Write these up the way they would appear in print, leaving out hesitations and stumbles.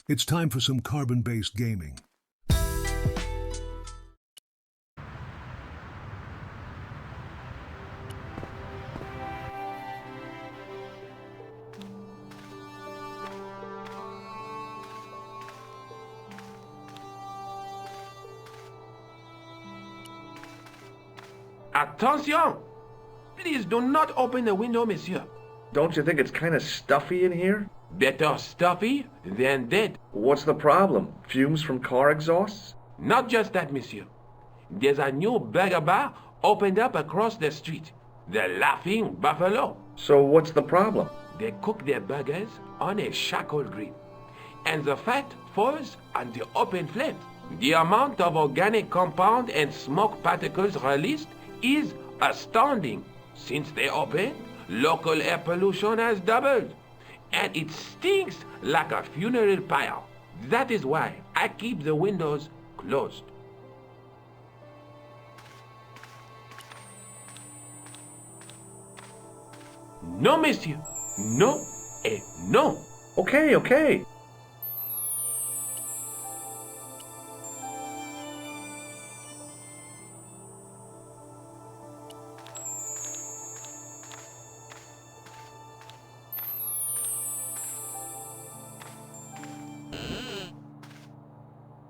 It's time for some carbon-based gaming. Attention! Please do not open the window, monsieur. Don't you think it's kind of stuffy in here? Better stuffy than dead. What's the problem? Fumes from car exhausts? Not just that, monsieur. There's a new burger bar opened up across the street. The Laughing Buffalo. So what's the problem? They cook their burgers on a charcoal grill, and the fat falls on the open flames. The amount of organic compound and smoke particles released is astounding. Since they opened, local air pollution has doubled, and it stinks like a funeral pyre. That is why I keep the windows closed. No, monsieur. No et no. Okay.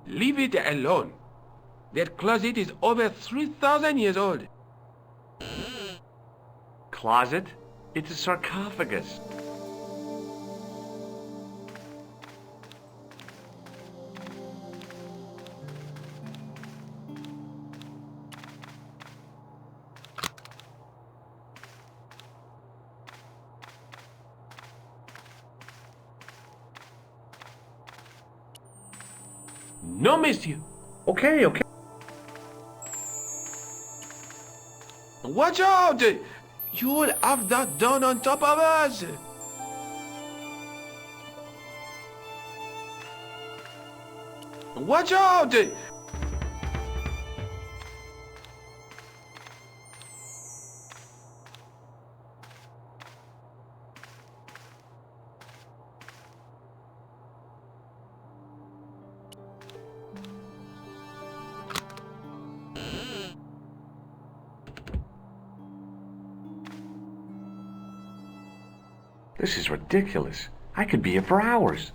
Leave it alone. That closet is over 3,000 years old. Closet? It's a sarcophagus. No, monsieur. Okay. Watch out! You'll have that done on top of us. Watch out! This is ridiculous. I could be here for hours.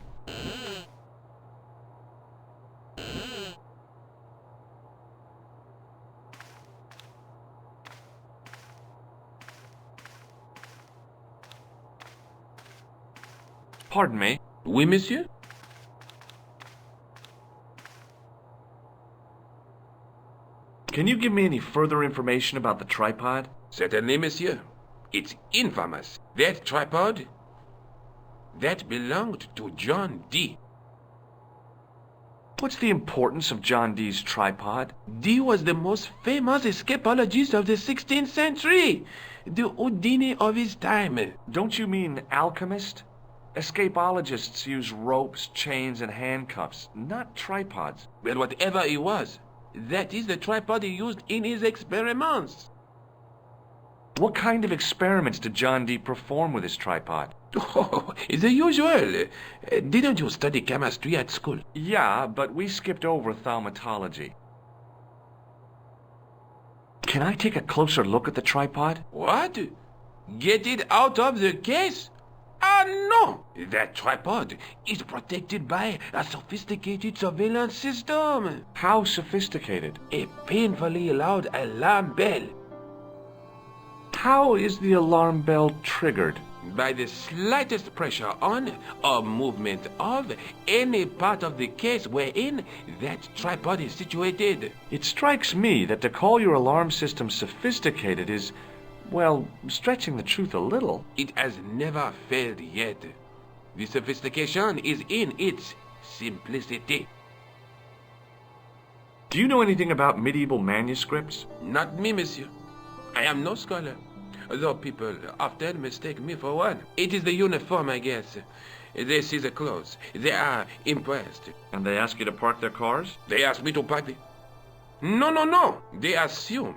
Pardon me. Oui, monsieur? Can you give me any further information about the tripod? Certainly, monsieur. It's infamous. That tripod, that belonged to John Dee. What's the importance of John Dee's tripod? Dee was the most famous escapologist of the 16th century, the Houdini of his time. Don't you mean alchemist? Escapologists use ropes, chains, and handcuffs, not tripods. Well, whatever it was, that is the tripod he used in his experiments. What kind of experiments did John Dee perform with his tripod? Oh, the usual. Didn't you study chemistry at school? Yeah, but we skipped over thaumatology. Can I take a closer look at the tripod? What? Get it out of the case? Ah, no! That tripod is protected by a sophisticated surveillance system. How sophisticated? A painfully loud alarm bell. How is the alarm bell triggered? By the slightest pressure on or movement of any part of the case wherein that tripod is situated. It strikes me that to call your alarm system sophisticated is, well, stretching the truth a little. It has never failed yet. The sophistication is in its simplicity. Do you know anything about medieval manuscripts? Not me, monsieur. I am no scholar, though people often mistake me for one. It is the uniform, I guess. They see the clothes. They are impressed. And they ask you to park their cars? They ask me to park the... No. They assume.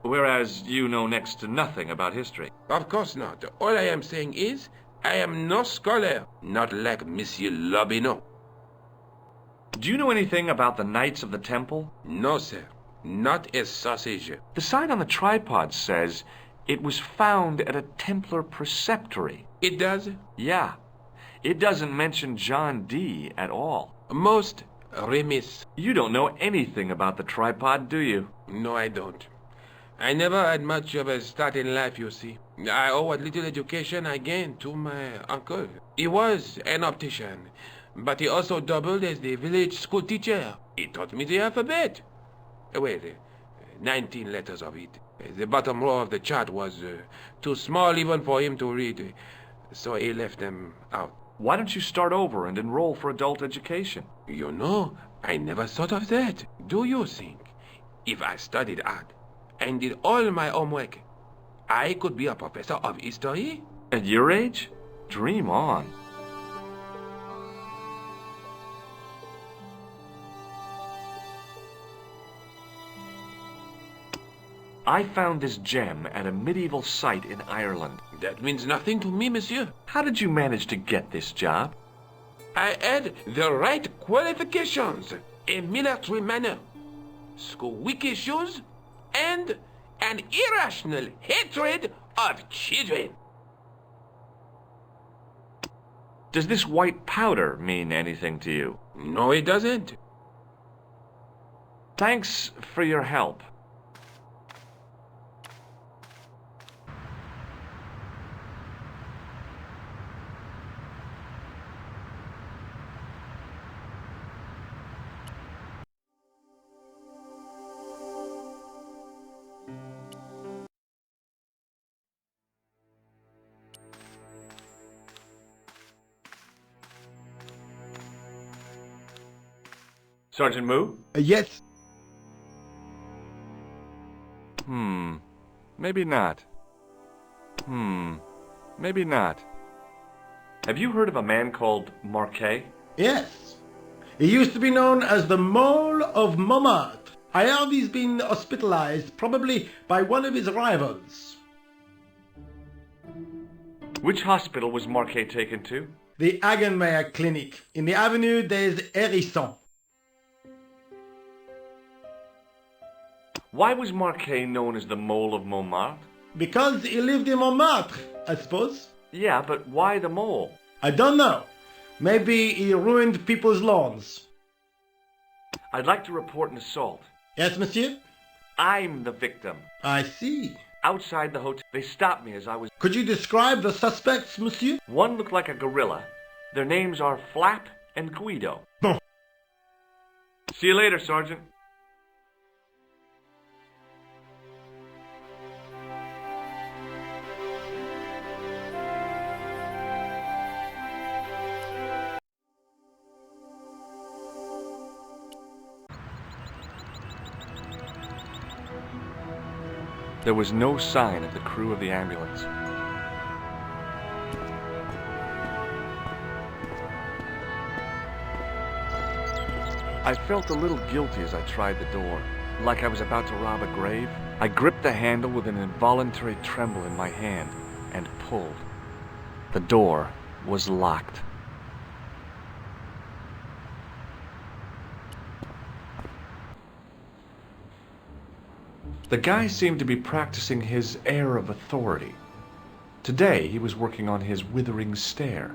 Whereas you know next to nothing about history. Of course not. All I am saying is, I am no scholar, not like Monsieur Lobineau. Do you know anything about the Knights of the Temple? No, sir. Not a sausage. The sign on the tripod says it was found at a Templar preceptory. It does? Yeah. It doesn't mention John D. at all. Most remiss. You don't know anything about the tripod, do you? No, I don't. I never had much of a start in life, you see. I owe what little education I gained to my uncle. He was an optician, but he also doubled as the village school teacher. He taught me the alphabet. Well, 19 letters of it. The bottom row of the chart was too small even for him to read, so he left them out. Why don't you start over and enroll for adult education? You know, I never thought of that. Do you think if I studied art and did all my homework, I could be a professor of history? At your age? Dream on. I found this gem at a medieval site in Ireland. That means nothing to me, monsieur. How did you manage to get this job? I had the right qualifications, a military manner, school week issues, and an irrational hatred of children. Does this white powder mean anything to you? No, it doesn't. Thanks for your help. Sergeant Moo? Yes. Maybe not. Maybe not. Have you heard of a man called Marquet? Yes. He used to be known as the Mole of Montmartre. I heard he's been hospitalized, probably by one of his rivals. Which hospital was Marquet taken to? The Hagenmeyer Clinic, in the Avenue des Hérissons. Why was Marquet known as the Mole of Montmartre? Because he lived in Montmartre, I suppose. Yeah, but why the mole? I don't know. Maybe he ruined people's lawns. I'd like to report an assault. Yes, monsieur? I'm the victim. I see. Outside the hotel, they stopped me as I was... Could you describe the suspects, monsieur? One looked like a gorilla. Their names are Flap and Guido. Bon. See you later, Sergeant. There was no sign of the crew of the ambulance. I felt a little guilty as I tried the door, like I was about to rob a grave. I gripped the handle with an involuntary tremble in my hand and pulled. The door was locked. The guy seemed to be practicing his air of authority. Today, he was working on his withering stare.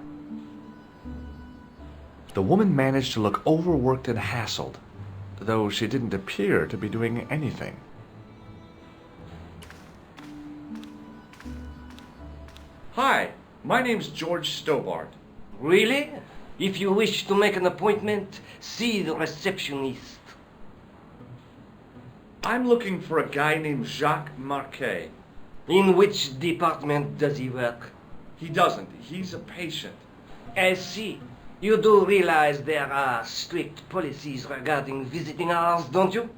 The woman managed to look overworked and hassled, though she didn't appear to be doing anything. Hi, my name's George Stobbart. Really? If you wish to make an appointment, see the receptionist. I'm looking for a guy named Jacques Marquet. In which department does he work? He doesn't. He's a patient. I see. You do realize there are strict policies regarding visiting hours, don't you?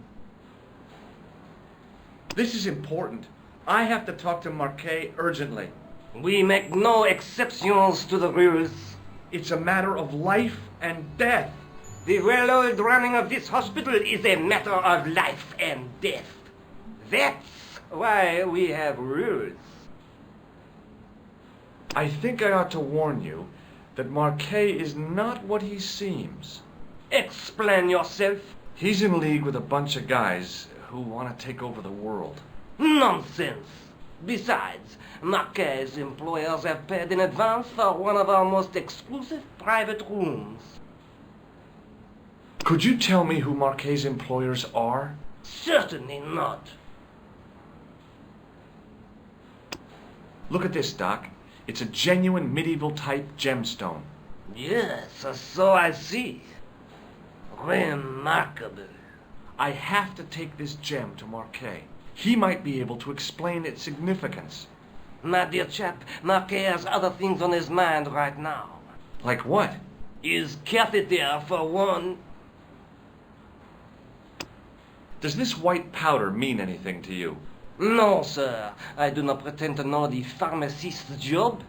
This is important. I have to talk to Marquet urgently. We make no exceptions to the rules. It's a matter of life and death. The well-oiled running of this hospital is a matter of life and death. That's why we have rules. I think I ought to warn you that Marquet is not what he seems. Explain yourself. He's in league with a bunch of guys who want to take over the world. Nonsense. Besides, Marquet's employers have paid in advance for one of our most exclusive private rooms. Could you tell me who Marquet's employers are? Certainly not. Look at this, Doc. It's a genuine medieval-type gemstone. Yes, so I see. Remarkable. I have to take this gem to Marquet. He might be able to explain its significance. My dear chap, Marquet has other things on his mind right now. Like what? His catheter, for one. Does this white powder mean anything to you? No, sir. I do not pretend to know the pharmacist's job.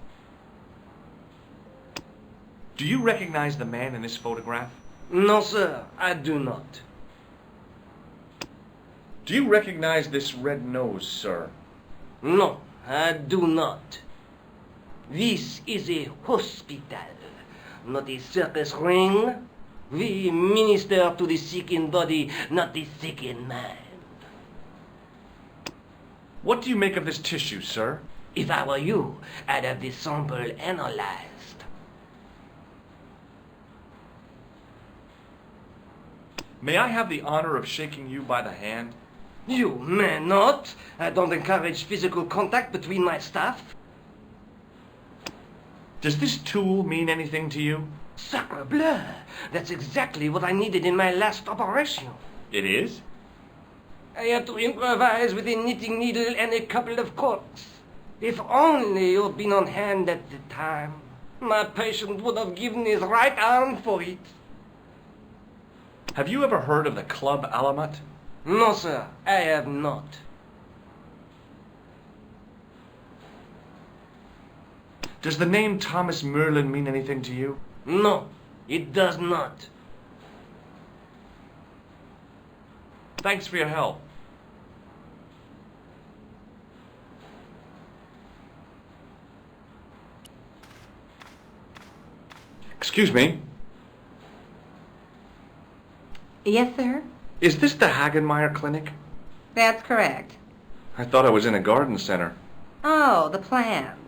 Do you recognize the man in this photograph? No, sir, I do not. Do you recognize this red nose, sir? No, I do not. This is a hospital, not a circus ring. We minister to the sick in body, not the sick in mind. What do you make of this tissue, sir? If I were you, I'd have the sample analyzed. May I have the honor of shaking you by the hand? You may not. I don't encourage physical contact between my staff. Does this tool mean anything to you? Sacre bleu! That's exactly what I needed in my last operation. It is? I had to improvise with a knitting needle and a couple of corks. If only you'd been on hand at the time, my patient would have given his right arm for it. Have you ever heard of the Club Alamat? No, sir, I have not. Does the name Thomas Merlin mean anything to you? No, it does not. Thanks for your help. Excuse me. Yes, sir? Is this the Hagenmeyer Clinic? That's correct. I thought I was in a garden center. Oh, the plants.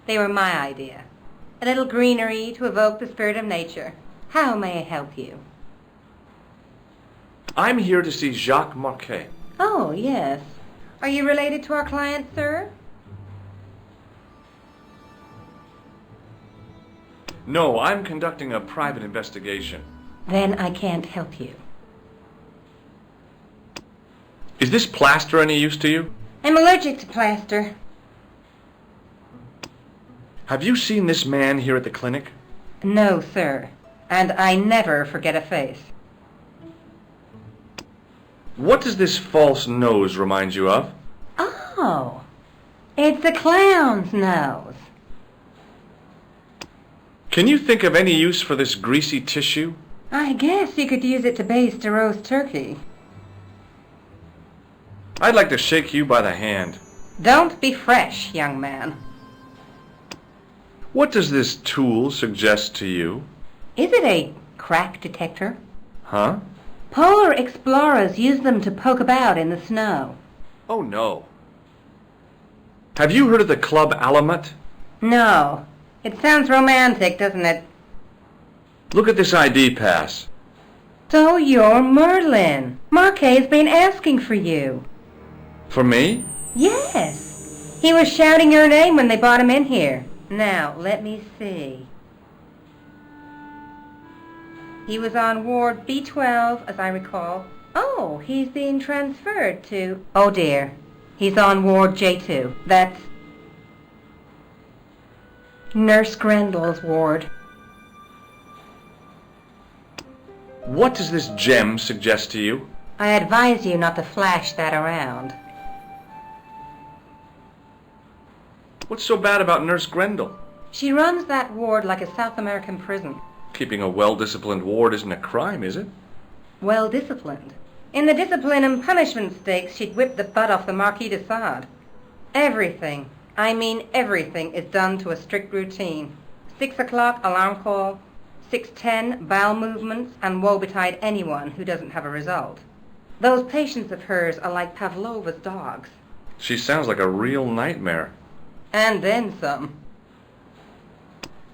They were my idea. A little greenery to evoke the spirit of nature. How may I help you? I'm here to see Jacques Marquet. Oh, yes. Are you related to our client, sir? No, I'm conducting a private investigation. Then I can't help you. Is this plaster any use to you? I'm allergic to plaster. Have you seen this man here at the clinic? No, sir. And I never forget a face. What does this false nose remind you of? Oh, it's a clown's nose. Can you think of any use for this greasy tissue? I guess you could use it to baste a roast turkey. I'd like to shake you by the hand. Don't be fresh, young man. What does this tool suggest to you? Is it a crack detector? Huh? Polar explorers use them to poke about in the snow. Oh, no. Have you heard of the Club Alamat? No. It sounds romantic, doesn't it? Look at this ID pass. So you're Merlin. Marquet's been asking for you. For me? Yes. He was shouting your name when they brought him in here. Now, let me see. He was on Ward B12, as I recall. Oh, he's being transferred to... Oh, dear. He's on Ward J2. That's Nurse Grendel's ward. What does this gem suggest to you? I advise you not to flash that around. What's so bad about Nurse Grendel? She runs that ward like a South American prison. Keeping a well-disciplined ward isn't a crime, is it? Well disciplined. In the discipline and punishment stakes, she'd whip the butt off the Marquis de Sade. Everything, I mean everything, is done to a strict routine. 6 o'clock, alarm call. 610, bowel movements, and woe-betide anyone who doesn't have a result. Those patients of hers are like Pavlova's dogs. She sounds like a real nightmare. And then some.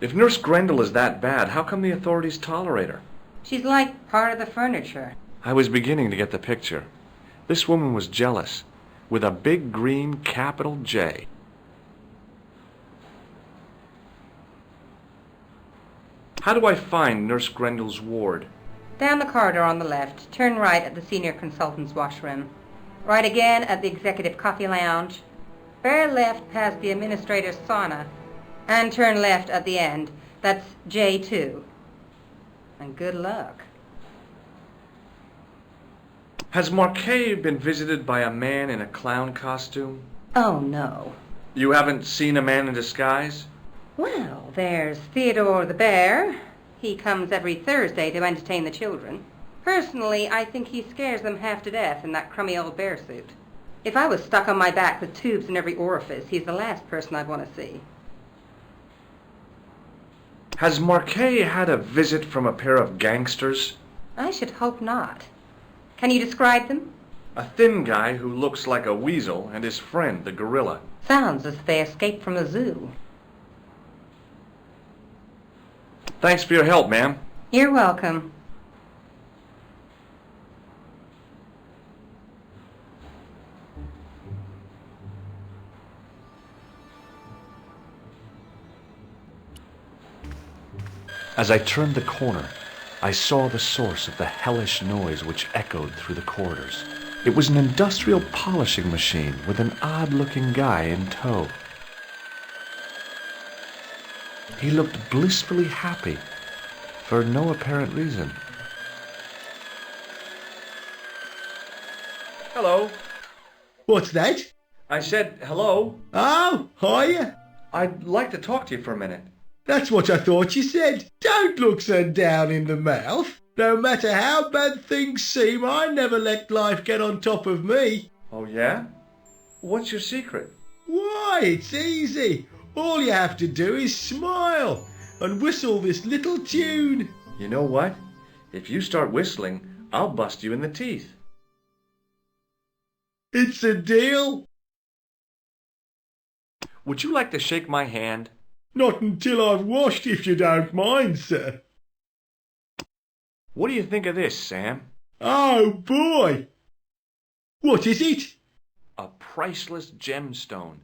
If Nurse Grendel is that bad, how come the authorities tolerate her? She's like part of the furniture. I was beginning to get the picture. This woman was jealous, with a big green capital J. How do I find Nurse Grendel's ward? Down the corridor on the left, turn right at the senior consultant's washroom. Right again at the executive coffee lounge. Bear left past the administrator's sauna. And turn left at the end. That's J2. And good luck. Has Marquet been visited by a man in a clown costume? Oh, no. You haven't seen a man in disguise? Well, there's Theodore the Bear. He comes every Thursday to entertain the children. Personally, I think he scares them half to death in that crummy old bear suit. If I was stuck on my back with tubes in every orifice, he's the last person I'd want to see. Has Marquet had a visit from a pair of gangsters? I should hope not. Can you describe them? A thin guy who looks like a weasel and his friend, the gorilla. Sounds as if they escaped from a zoo. Thanks for your help, ma'am. You're welcome. As I turned the corner, I saw the source of the hellish noise which echoed through the corridors. It was an industrial polishing machine with an odd-looking guy in tow. He looked blissfully happy, for no apparent reason. Hello. What's that? I said hello. Oh, hiya. I'd like to talk to you for a minute. That's what I thought you said. Don't look so down in the mouth. No matter how bad things seem, I never let life get on top of me. Oh, yeah? What's your secret? Why, it's easy. All you have to do is smile and whistle this little tune. You know what? If you start whistling, I'll bust you in the teeth. It's a deal. Would you like to shake my hand? Not until I've washed, if you don't mind, sir. What do you think of this, Sam? Oh, boy. What is it? A priceless gemstone,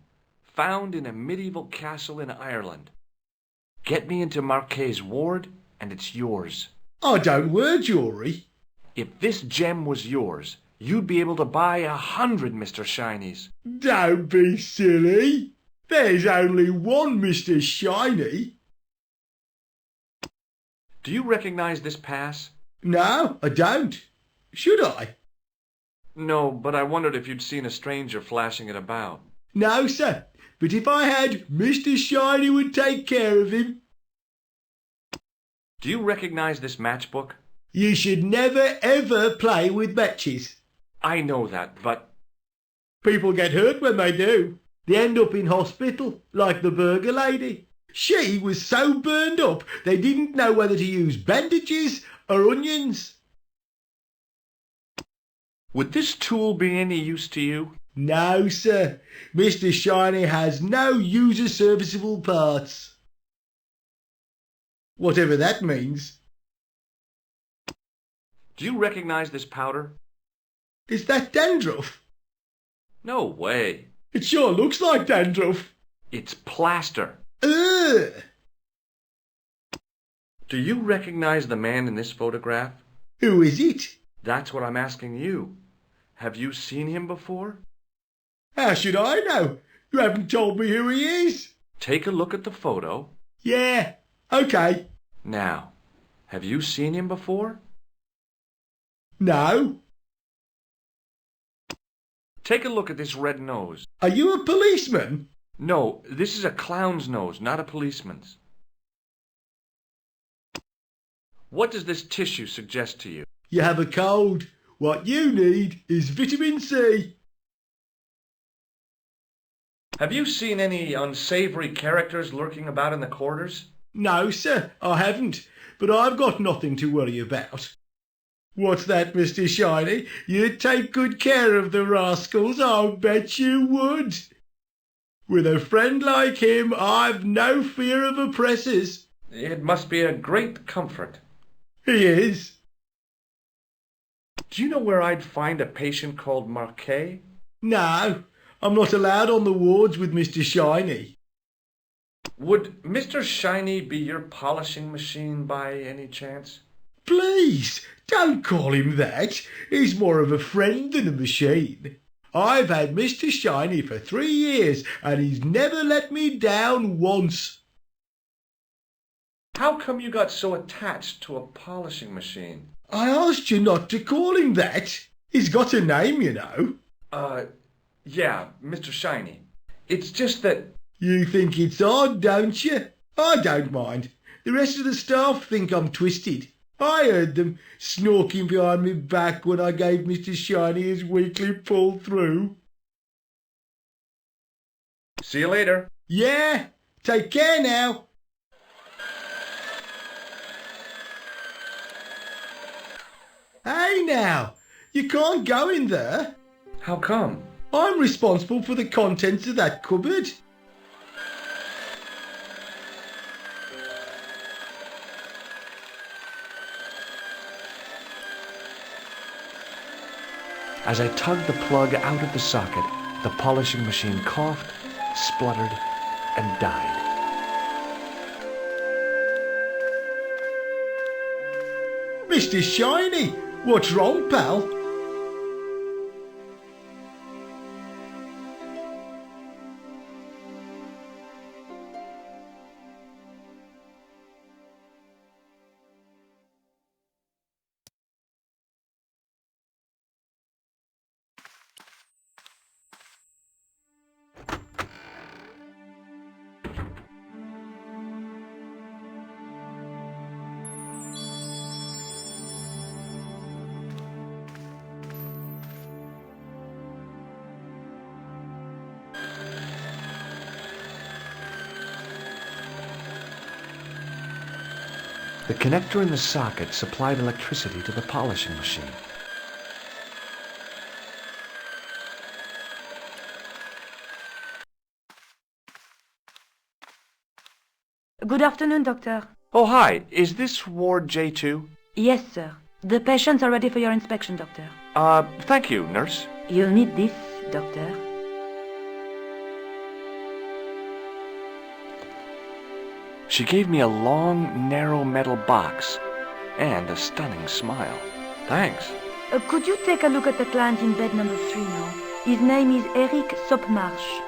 found in a medieval castle in Ireland. Get me into Marquet's ward, and it's yours. I don't wear jewellery. If this gem was yours, you'd be able to buy 100 Mr. Shinies. Don't be silly. There's only one Mr. Shiny. Do you recognize this pass? No, I don't. Should I? No, but I wondered if you'd seen a stranger flashing it about. No, sir. But if I had, Mr. Shiny would take care of him. Do you recognize this matchbook? You should never, ever play with matches. I know that, but... People get hurt when they do. They end up in hospital, like the burger lady. She was so burned up, they didn't know whether to use bandages or onions. Would this tool be any use to you? No, sir. Mr. Shiny has no user-serviceable parts. Whatever that means. Do you recognize this powder? Is that dandruff? No way. It sure looks like dandruff. It's plaster. Ugh! Do you recognize the man in this photograph? Who is it? That's what I'm asking you. Have you seen him before? How should I know? You haven't told me who he is. Take a look at the photo. Yeah, okay. Now, have you seen him before? No. Take a look at this red nose. Are you a policeman? No, this is a clown's nose, not a policeman's. What does this tissue suggest to you? You have a cold. What you need is vitamin C. Have you seen any unsavory characters lurking about in the corridors? No, sir, I haven't, but I've got nothing to worry about. What's that, Mr. Shiny? You'd take good care of the rascals, I'll bet you would. With a friend like him, I've no fear of oppressors. It must be a great comfort. He is. Do you know where I'd find a patient called Marquet? No, I'm not allowed on the wards with Mr. Shiny. Would Mr. Shiny be your polishing machine by any chance? Please, don't call him that. He's more of a friend than a machine. I've had Mr. Shiny for 3 years, and he's never let me down once. How come you got so attached to a polishing machine? I asked you not to call him that. He's got a name, you know. Yeah, Mr. Shiny. It's just that... You think it's odd, don't you? I don't mind. The rest of the staff think I'm twisted. I heard them snorking behind me back when I gave Mr. Shiny his weekly pull through. See you later. Yeah, take care now. Hey now, you can't go in there. How come? I'm responsible for the contents of that cupboard. As I tugged the plug out of the socket, the polishing machine coughed, spluttered, and died. Mr. Shiny, what's wrong, pal? The connector in the socket supplied electricity to the polishing machine. Good afternoon, Doctor. Oh, hi. Is this Ward J2? Yes, sir. The patients are ready for your inspection, Doctor. Thank you, nurse. You'll need this, Doctor. She gave me a long, narrow metal box and a stunning smile. Thanks. Could you take a look at the client in bed number 3 now? His name is Eric Sopmarsh.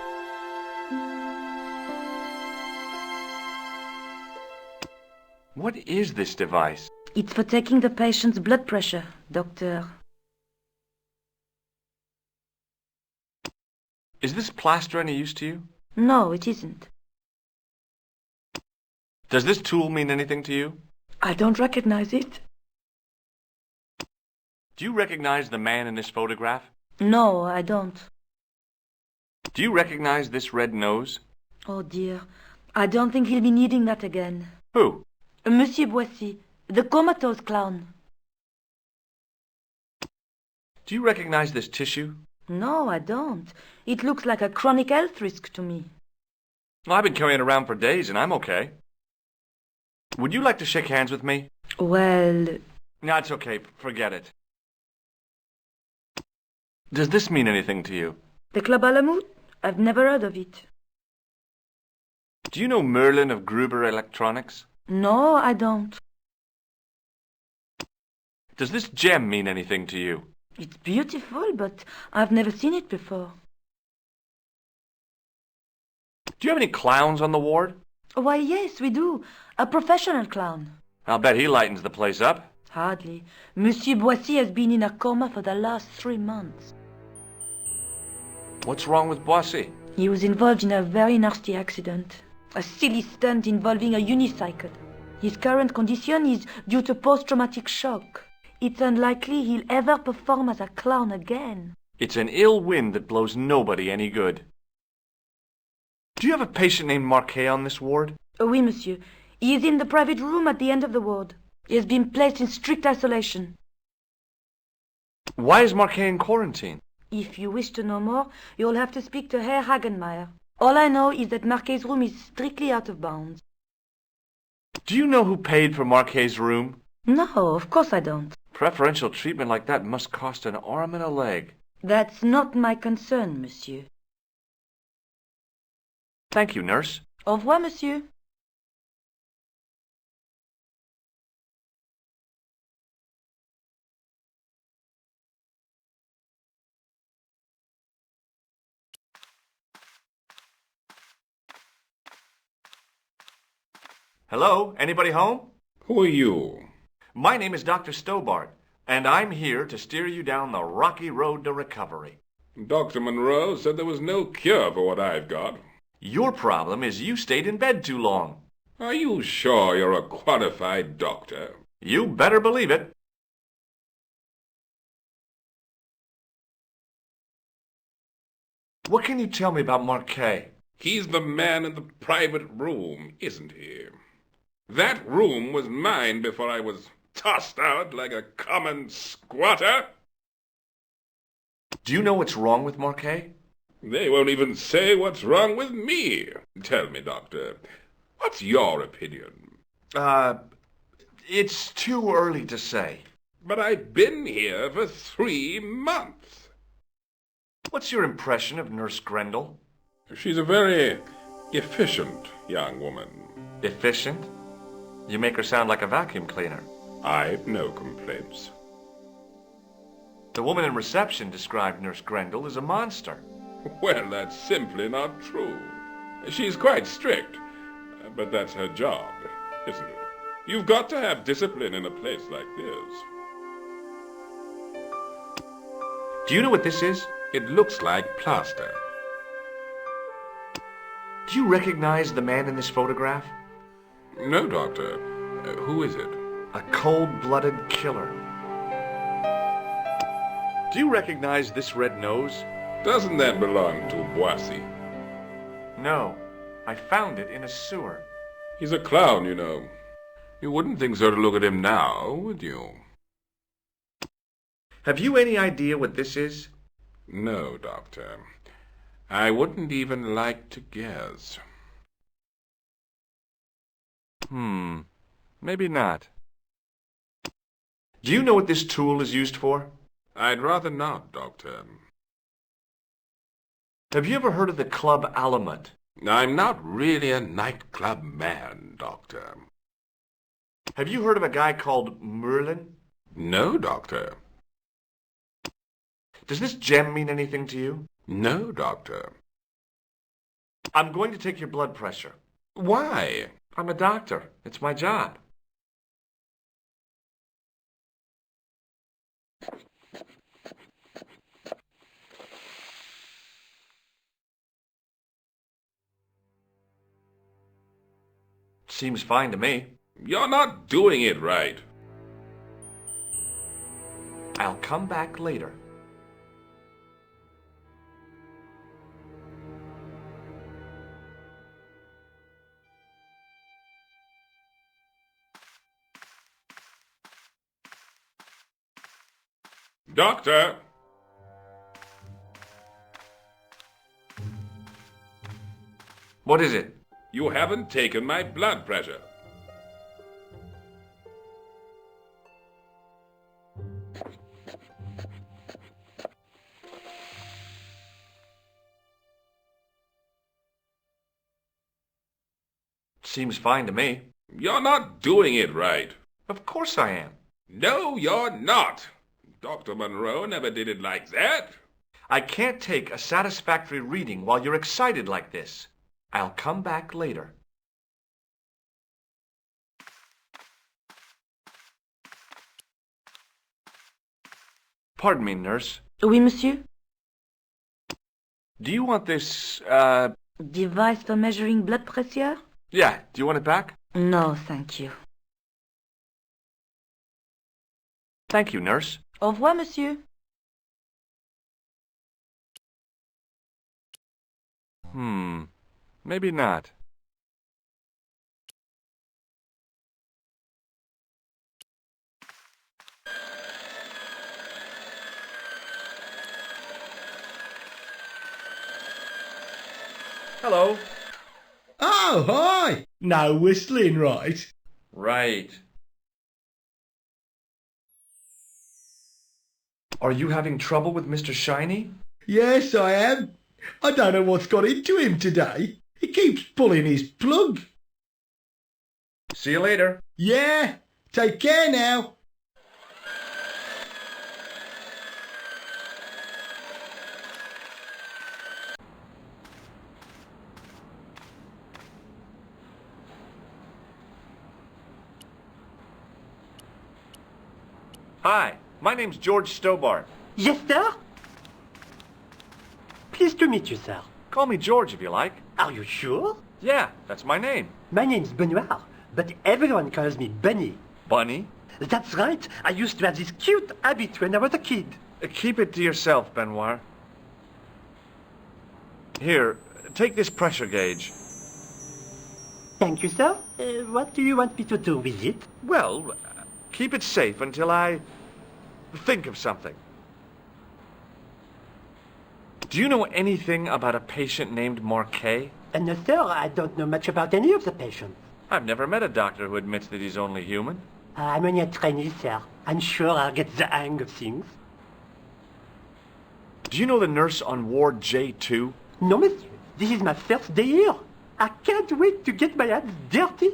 What is this device? It's for taking the patient's blood pressure, Doctor. Is this plaster any use to you? No, it isn't. Does this tool mean anything to you? I don't recognize it. Do you recognize the man in this photograph? No, I don't. Do you recognize this red nose? Oh dear, I don't think he'll be needing that again. Who? Monsieur Boissy, the comatose clown. Do you recognize this tissue? No, I don't. It looks like a chronic health risk to me. Well, I've been carrying it around for days and I'm okay. Would you like to shake hands with me? Well... No, it's okay. Forget it. Does this mean anything to you? The Club Alamut? I've never heard of it. Do you know Merlin of Gruber Electronics? No, I don't. Does this gem mean anything to you? It's beautiful, but I've never seen it before. Do you have any clowns on the ward? Why, yes, we do. A professional clown. I'll bet he lightens the place up. Hardly. Monsieur Boissy has been in a coma for the last 3 months. What's wrong with Boissy? He was involved in a very nasty accident. A silly stunt involving a unicycle. His current condition is due to post-traumatic shock. It's unlikely he'll ever perform as a clown again. It's an ill wind that blows nobody any good. Do you have a patient named Marquet on this ward? Oui, monsieur. He is in the private room at the end of the ward. He has been placed in strict isolation. Why is Marquet in quarantine? If you wish to know more, you'll have to speak to Herr Hagenmeier. All I know is that Marquet's room is strictly out of bounds. Do you know who paid for Marquet's room? No, of course I don't. Preferential treatment like that must cost an arm and a leg. That's not my concern, monsieur. Thank you, nurse. Au revoir, monsieur. Hello? Anybody home? Who are you? My name is Dr. Stobbart, and I'm here to steer you down the rocky road to recovery. Dr. Monroe said there was no cure for what I've got. Your problem is you stayed in bed too long. Are you sure you're a qualified doctor? You better believe it. What can you tell me about Marquet? He's the man in the private room, isn't he? That room was mine before I was tossed out like a common squatter. Do you know what's wrong with Marquet? They won't even say what's wrong with me. Tell me, Doctor, what's your opinion? It's too early to say. But I've been here for 3 months. What's your impression of Nurse Grendel? She's a very efficient young woman. Efficient? You make her sound like a vacuum cleaner. I've no complaints. The woman in reception described Nurse Grendel as a monster. Well, that's simply not true. She's quite strict, but that's her job, isn't it? You've got to have discipline in a place like this. Do you know what this is? It looks like plaster. Do you recognize the man in this photograph? No, Doctor. Who is it? A cold-blooded killer. Do you recognize this red nose? Doesn't that belong to Boissy? No. I found it in a sewer. He's a clown, you know. You wouldn't think so to look at him now, would you? Have you any idea what this is? No, Doctor. I wouldn't even like to guess. Maybe not. Do you know what this tool is used for? I'd rather not, Doctor. Have you ever heard of the Club Alamut? I'm not really a nightclub man, Doctor. Have you heard of a guy called Merlin? No, Doctor. Does this gem mean anything to you? No, Doctor. I'm going to take your blood pressure. Why? I'm a doctor. It's my job. Seems fine to me. You're not doing it right. I'll come back later. Doctor! What is it? You haven't taken my blood pressure. Seems fine to me. You're not doing it right. Of course I am. No, you're not. Dr. Monroe never did it like that. I can't take a satisfactory reading while you're excited like this. I'll come back later. Pardon me, nurse. Oui, monsieur? Do you want this, Device for measuring blood pressure? Yeah, do you want it back? No, thank you. Thank you, nurse. Au revoir, monsieur. Maybe not. Hello. Oh, hi! No whistling, right? Right. Are you having trouble with Mr. Shiny? Yes, I am. I don't know what's got into him today. He keeps pulling his plug. See you later. Yeah, take care now. Hi, my name's George Stobbart. Yes, sir? Pleased to meet you, sir. Call me George if you like. Are you sure? Yeah, that's my name. My name's Benoit, but everyone calls me Bunny. Bunny? That's right. I used to have this cute habit when I was a kid. Keep it to yourself, Benoit. Here, take this pressure gauge. Thank you, sir. What do you want me to do with it? Well, keep it safe until I think of something. Do you know anything about a patient named Marquet? No, sir, I don't know much about any of the patients. I've never met a doctor who admits that he's only human. I'm only a trainee, sir. I'm sure I'll get the hang of things. Do you know the nurse on Ward J2? No, monsieur. This is my first day here. I can't wait to get my hands dirty.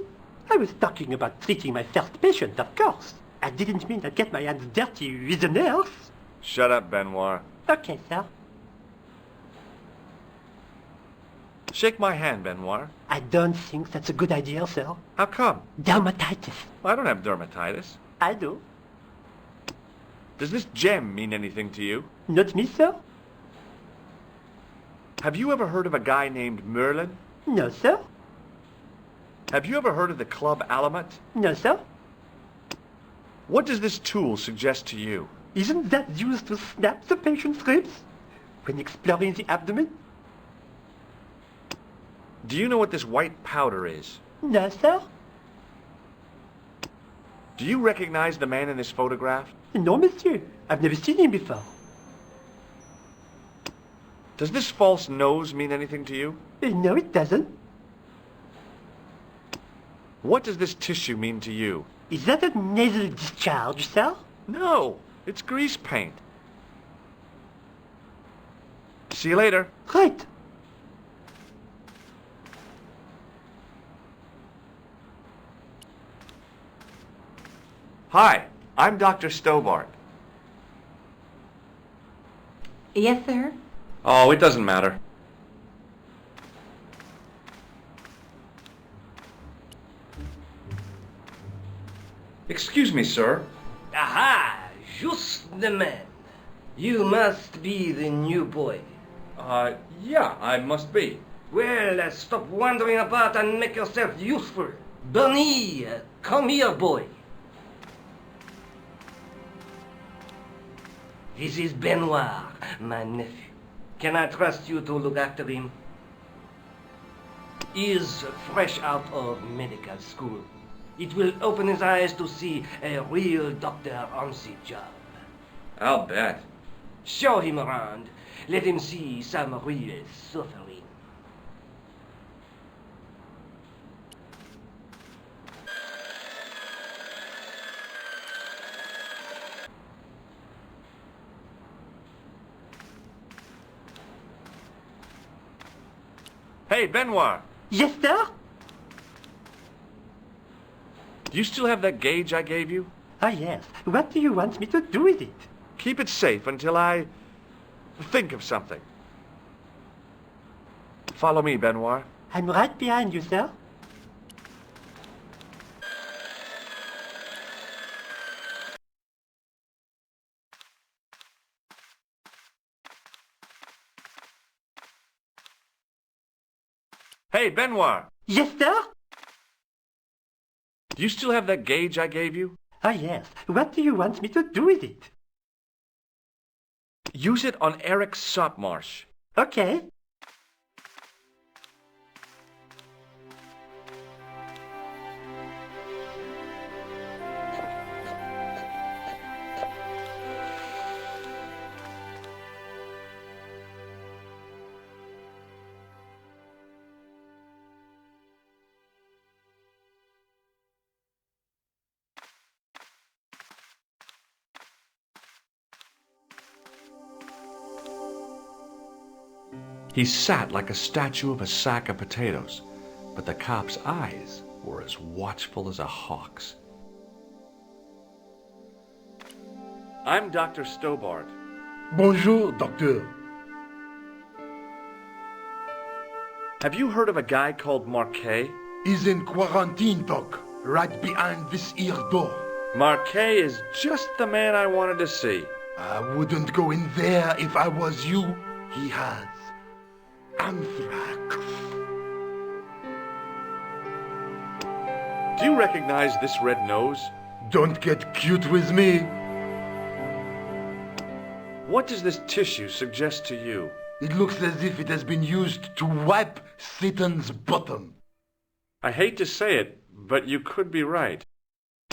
I was talking about treating my first patient, of course. I didn't mean I'd get my hands dirty with a nurse. Shut up, Benoit. Okay, sir. Shake my hand, Benoit. I don't think that's a good idea, sir. How come? Dermatitis. I don't have dermatitis. I do. Does this gem mean anything to you? Not me, sir? Have you ever heard of a guy named Merlin? No, sir. Have you ever heard of the Club Alamet? No, sir. What does this tool suggest to you? Isn't that used to snap the patient's ribs when exploring the abdomen? Do you know what this white powder is? No, sir. Do you recognize the man in this photograph? No, monsieur. I've never seen him before. Does this false nose mean anything to you? No, it doesn't. What does this tissue mean to you? Is that a nasal discharge, sir? No, it's grease paint. See you later. Right. Hi, I'm Dr. Stobbart. Yes, sir? Oh, it doesn't matter. Excuse me, sir. Aha! Just the man. You must be the new boy. Yeah, I must be. Well, stop wandering about and make yourself useful. Bunny, come here, boy. This is Benoit, my nephew. Can I trust you to look after him? He is fresh out of medical school. It will open his eyes to see a real doctor on the job. I'll bet. Show him around. Let him see some real suffering. Hey, Benoit. Yes, sir? Do you still have that gauge I gave you? Ah, yes. What do you want me to do with it? Keep it safe until I think of something. Follow me, Benoit. I'm right behind you, sir. Hey, Benoit. Yes, sir? Do you still have that gauge I gave you? Ah, yes. What do you want me to do with it? Use it on Eric Sopmarsh. Okay. He sat like a statue of a sack of potatoes, but the cop's eyes were as watchful as a hawk's. I'm Dr. Stobbart. Bonjour, docteur. Have you heard of a guy called Marquet? He's in quarantine, doc, right behind this here door. Marquet is just the man I wanted to see. I wouldn't go in there if I was you. He has anthrax. Do you recognize this red nose? Don't get cute with me. What does this tissue suggest to you? It looks as if it has been used to wipe Satan's bottom. I hate to say it, but you could be right.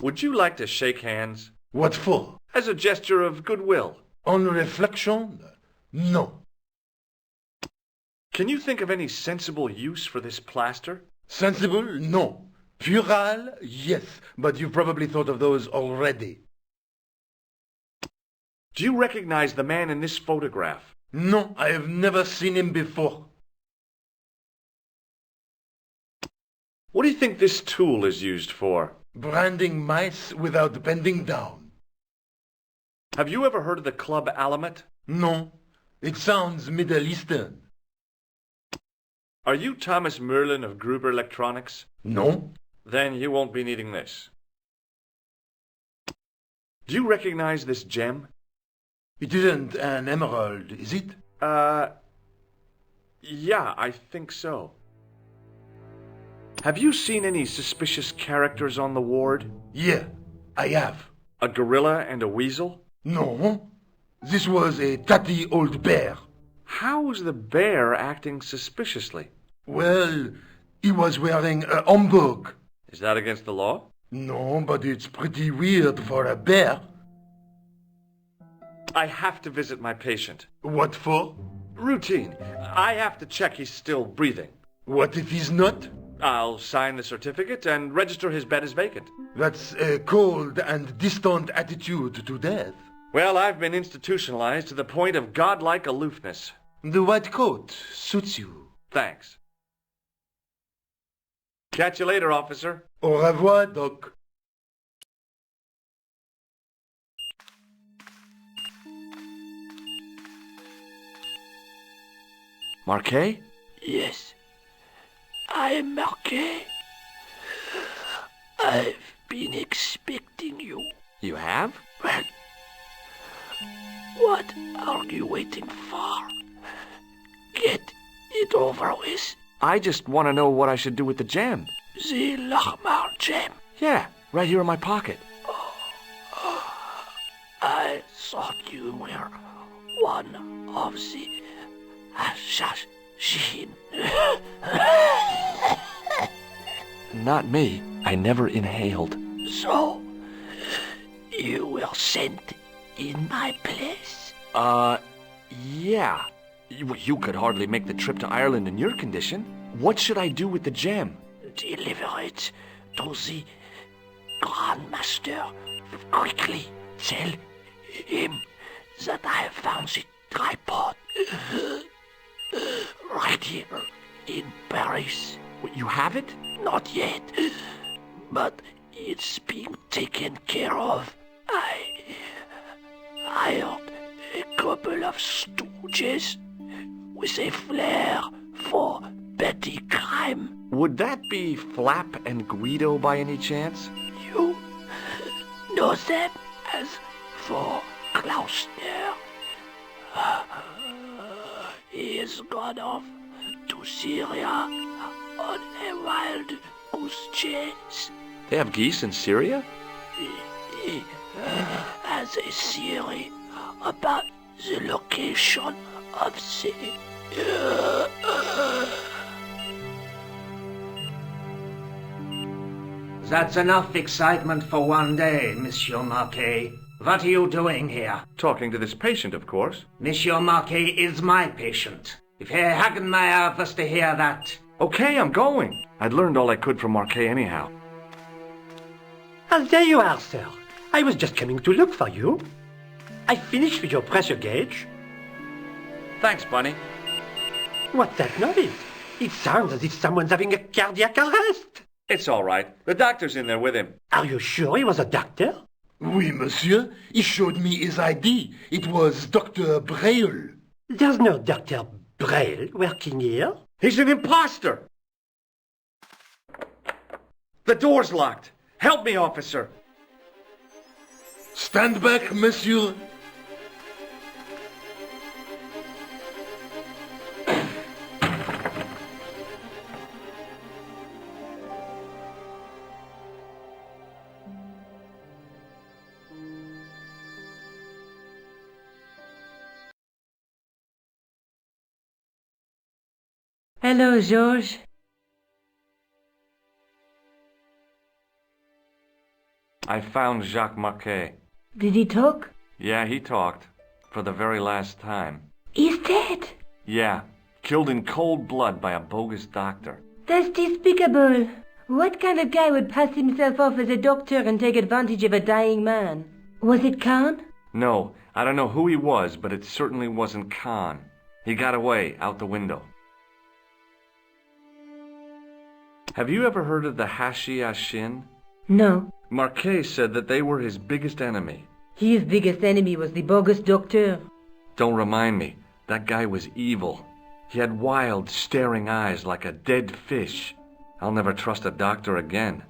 Would you like to shake hands? What for? As a gesture of goodwill. On reflection, no. Can you think of any sensible use for this plaster? Sensible, no. Puerile, yes, but you've probably thought of those already. Do you recognize the man in this photograph? No, I have never seen him before. What do you think this tool is used for? Branding mice without bending down. Have you ever heard of the Club Alamet? No, it sounds Middle Eastern. Are you Thomas Merlin of Gruber Electronics? No. Then you won't be needing this. Do you recognize this gem? It isn't an emerald, is it? Yeah, I think so. Have you seen any suspicious characters on the ward? Yeah, I have. A gorilla and a weasel? No, this was a tatty old bear. How is the bear acting suspiciously? Well, he was wearing a homburg. Is that against the law? No, but it's pretty weird for a bear. I have to visit my patient. What for? Routine. I have to check he's still breathing. What if he's not? I'll sign the certificate and register his bed as vacant. That's a cold and distant attitude to death. Well, I've been institutionalized to the point of godlike aloofness. The white coat suits you. Thanks. Catch you later, officer. Au revoir, Doc. Marquet? Yes, I am Marquet. I've been expecting you. You have? Well, what are you waiting for? Get it over with. I just want to know what I should do with the gem. The Lachmar gem. Yeah, right here in my pocket. I thought you were one of the assassin. Not me. I never inhaled. So, you were sent in my place? Yeah. You could hardly make the trip to Ireland in your condition. What should I do with the gem? Deliver it to the Grandmaster. Quickly tell him that I have found the tripod right here in Paris. You have it? Not yet, but it's being taken care of. I hired a couple of stooges with a flair for petty crime. Would that be Flap and Guido by any chance? You know them as for Klausner. He has gone off to Syria on a wild goose chase. They have geese in Syria? He has a theory about the location of the... That's enough excitement for one day, Monsieur Marquet. What are you doing here? Talking to this patient, of course. Monsieur Marquet is my patient. If Herr Hagenmeier was to hear that... Okay, I'm going. I'd learned all I could from Marquet anyhow. Ah, there you are, sir. I was just coming to look for you. I finished with your pressure gauge. Thanks, Bunny. What's that noise? It sounds as if someone's having a cardiac arrest. It's all right. The doctor's in there with him. Are you sure he was a doctor? Oui, monsieur. He showed me his ID. It was Dr. Braille. There's no Dr. Braille working here. He's an imposter! The door's locked. Help me, officer. Stand back, monsieur. Hello, Georges. I found Jacques Marquet. Did he talk? Yeah, he talked. For the very last time. He's dead. Yeah, killed in cold blood by a bogus doctor. That's despicable. What kind of guy would pass himself off as a doctor and take advantage of a dying man? Was it Khan? No, I don't know who he was, but it certainly wasn't Khan. He got away, out the window. Have you ever heard of the Hashi Ashin? No. Marquet said that they were his biggest enemy. His biggest enemy was the bogus doctor. Don't remind me. That guy was evil. He had wild, staring eyes like a dead fish. I'll never trust a doctor again.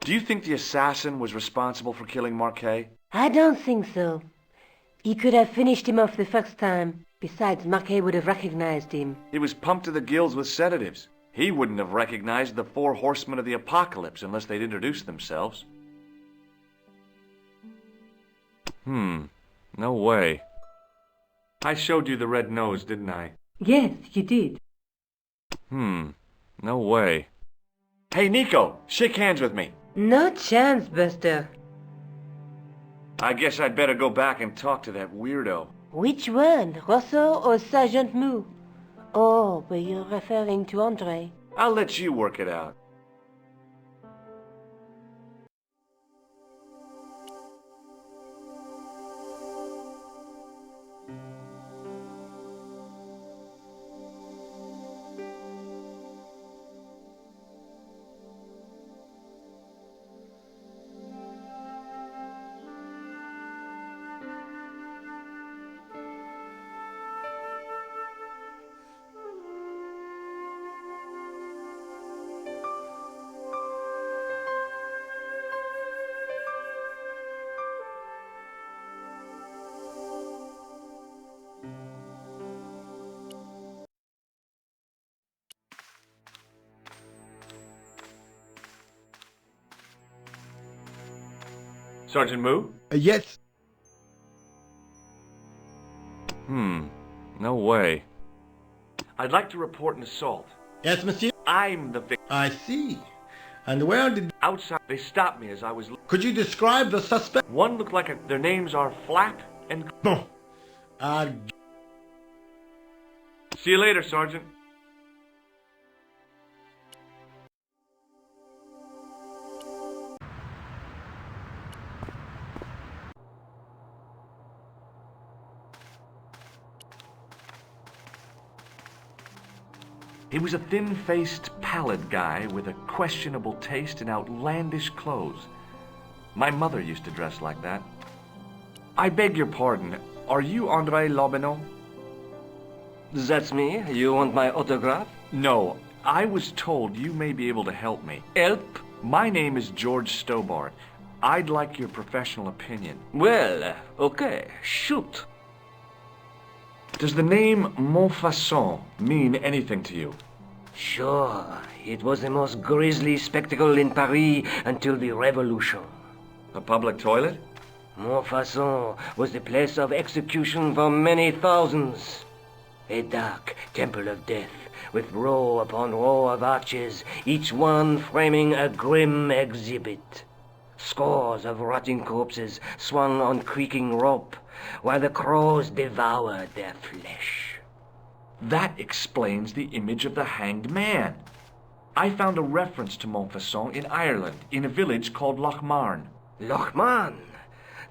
Do you think the assassin was responsible for killing Marquet? I don't think so. He could have finished him off the first time. Besides, Marquet would have recognized him. He was pumped to the gills with sedatives. He wouldn't have recognized the 4 horsemen of the apocalypse unless they'd introduced themselves. No way. I showed you the red nose, didn't I? Yes, you did. No way. Hey, Nico, shake hands with me. No chance, Buster. I guess I'd better go back and talk to that weirdo. Which one, Rosso or Sergeant Moo? Oh, but you're referring to Andre. I'll let you work it out. Sergeant Moo? Yes. No way. I'd like to report an assault. Yes, monsieur. I'm the victim. I see. And where did... Outside, they stopped me as I was... Could you describe the suspect? One looked like their names are Flap and... No. See you later, Sergeant. He was a thin-faced, pallid guy with a questionable taste in outlandish clothes. My mother used to dress like that. I beg your pardon. Are you Andre Lobineau? That's me. You want my autograph? No. I was told you may be able to help me. Help? My name is George Stobbart. I'd like your professional opinion. Well, okay. Shoot. Does the name Montfaucon mean anything to you? Sure. It was the most grisly spectacle in Paris until the Revolution. A public toilet? Montfaucon was the place of execution for many thousands. A dark temple of death, with row upon row of arches, each one framing a grim exhibit. Scores of rotting corpses swung on creaking rope, while the crows devoured their flesh. That explains the image of the hanged man. I found a reference to Montfaucon in Ireland, in a village called Lochmarn. Lochmarn?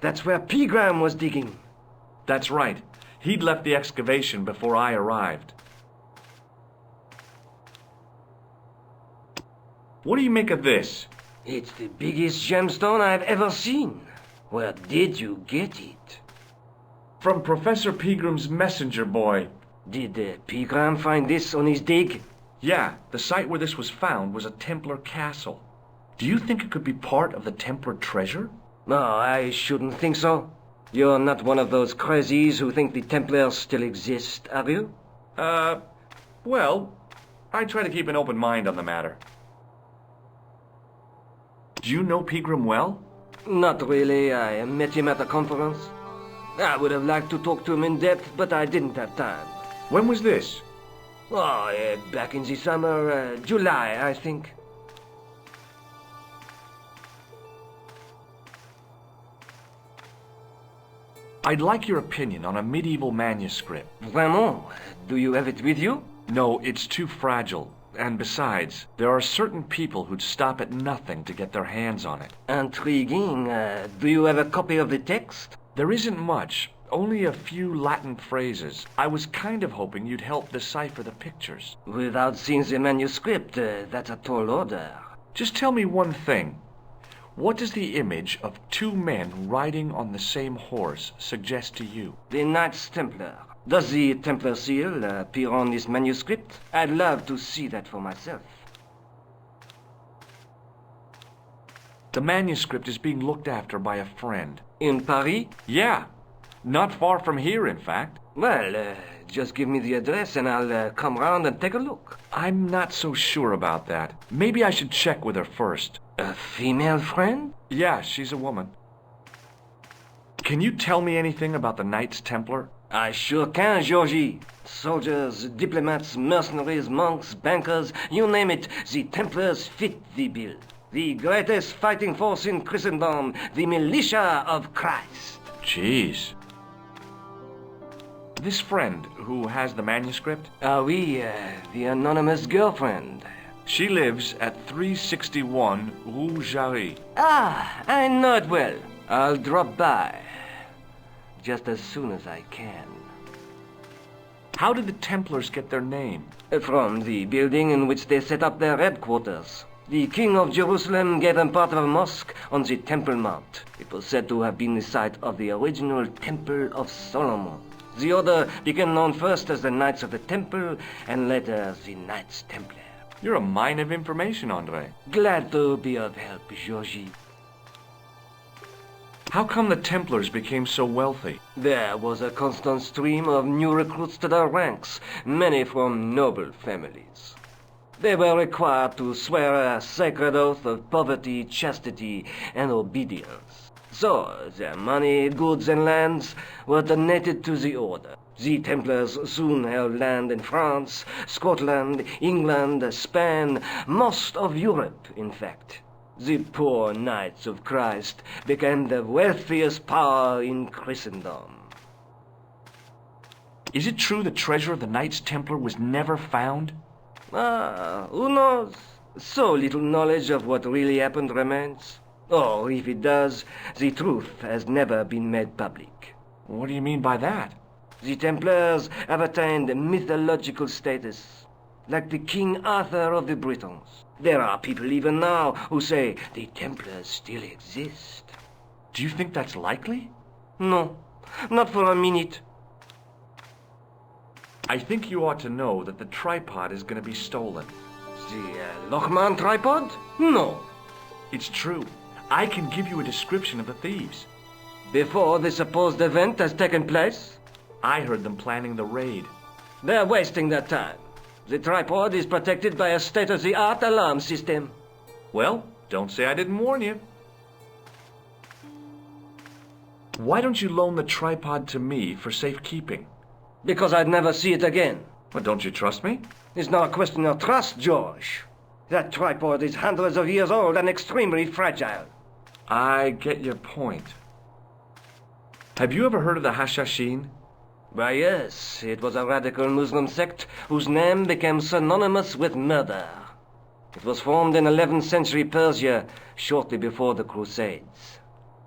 That's where Pegram was digging. That's right. He'd left the excavation before I arrived. What do you make of this? It's the biggest gemstone I've ever seen. Where did you get it? From Professor Pegram's messenger boy. Did Pegram find this on his dig? Yeah, the site where this was found was a Templar castle. Do you think it could be part of the Templar treasure? No, I shouldn't think so. You're not one of those crazies who think the Templars still exist, are you? Well, I try to keep an open mind on the matter. Do you know Pegram well? Not really. I met him at a conference. I would have liked to talk to him in depth, but I didn't have time. When was this? Oh, back in the summer, July, I think. I'd like your opinion on a medieval manuscript. Vraiment? Do you have it with you? No, it's too fragile. And besides, there are certain people who'd stop at nothing to get their hands on it. Intriguing. Do you have a copy of the text? There isn't much. Only a few Latin phrases. I was kind of hoping you'd help decipher the pictures. Without seeing the manuscript, that's a tall order. Just tell me one thing. What does the image of two men riding on the same horse suggest to you? The Knights Templar. Does the Templar seal appear on this manuscript? I'd love to see that for myself. The manuscript is being looked after by a friend. In Paris? Yeah. Not far from here, in fact. Well, just give me the address and I'll come round and take a look. I'm not so sure about that. Maybe I should check with her first. A female friend? Yeah, she's a woman. Can you tell me anything about the Knights Templar? I sure can, Georgie. Soldiers, diplomats, mercenaries, monks, bankers, you name it, the Templars fit the bill. The greatest fighting force in Christendom, the militia of Christ. Jeez. This friend who has the manuscript? Oui, the anonymous girlfriend. She lives at 361 Rue Jarry. Ah, I know it well. I'll drop by. Just as soon as I can. How did the Templars get their name? From the building in which they set up their headquarters. The King of Jerusalem gave them part of a mosque on the Temple Mount. It was said to have been the site of the original Temple of Solomon. The order became known first as the Knights of the Temple, and later the Knights Templar. You're a mine of information, Andre. Glad to be of help, Georgie. How come the Templars became so wealthy? There was a constant stream of new recruits to their ranks, many from noble families. They were required to swear a sacred oath of poverty, chastity, and obedience. So, their money, goods, and lands were donated to the order. The Templars soon held land in France, Scotland, England, Spain, most of Europe, in fact. The poor Knights of Christ became the wealthiest power in Christendom. Is it true the treasure of the Knights Templar was never found? Who knows? So little knowledge of what really happened remains. Or, if it does, the truth has never been made public. What do you mean by that? The Templars have attained mythological status, like the King Arthur of the Britons. There are people even now who say the Templars still exist. Do you think that's likely? No, not for a minute. I think you ought to know that the tripod is going to be stolen. The Lochman tripod? No. It's true. I can give you a description of the thieves. Before the supposed event has taken place? I heard them planning the raid. They're wasting their time. The tripod is protected by a state-of-the-art alarm system. Well, don't say I didn't warn you. Why don't you loan the tripod to me for safekeeping? Because I'd never see it again. Well, don't you trust me? It's not a question of trust, George. That tripod is hundreds of years old and extremely fragile. I get your point. Have you ever heard of the Hashashin? Why, yes. It was a radical Muslim sect whose name became synonymous with murder. It was formed in 11th century Persia, shortly before the Crusades.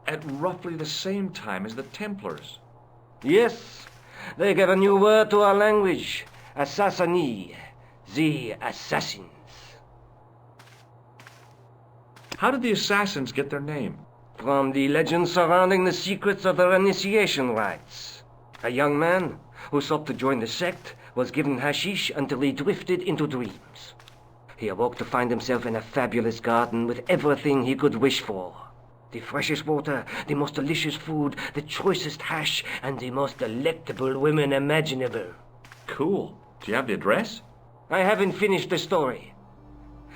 At roughly the same time as the Templars. Yes. They gave a new word to our language. Assassini, the assassins. How did the assassins get their name? From the legend surrounding the secrets of their initiation rites. A young man who sought to join the sect was given hashish until he drifted into dreams. He awoke to find himself in a fabulous garden with everything he could wish for. The freshest water, the most delicious food, the choicest hash, and the most delectable women imaginable. Cool. Do you have the address? I haven't finished the story.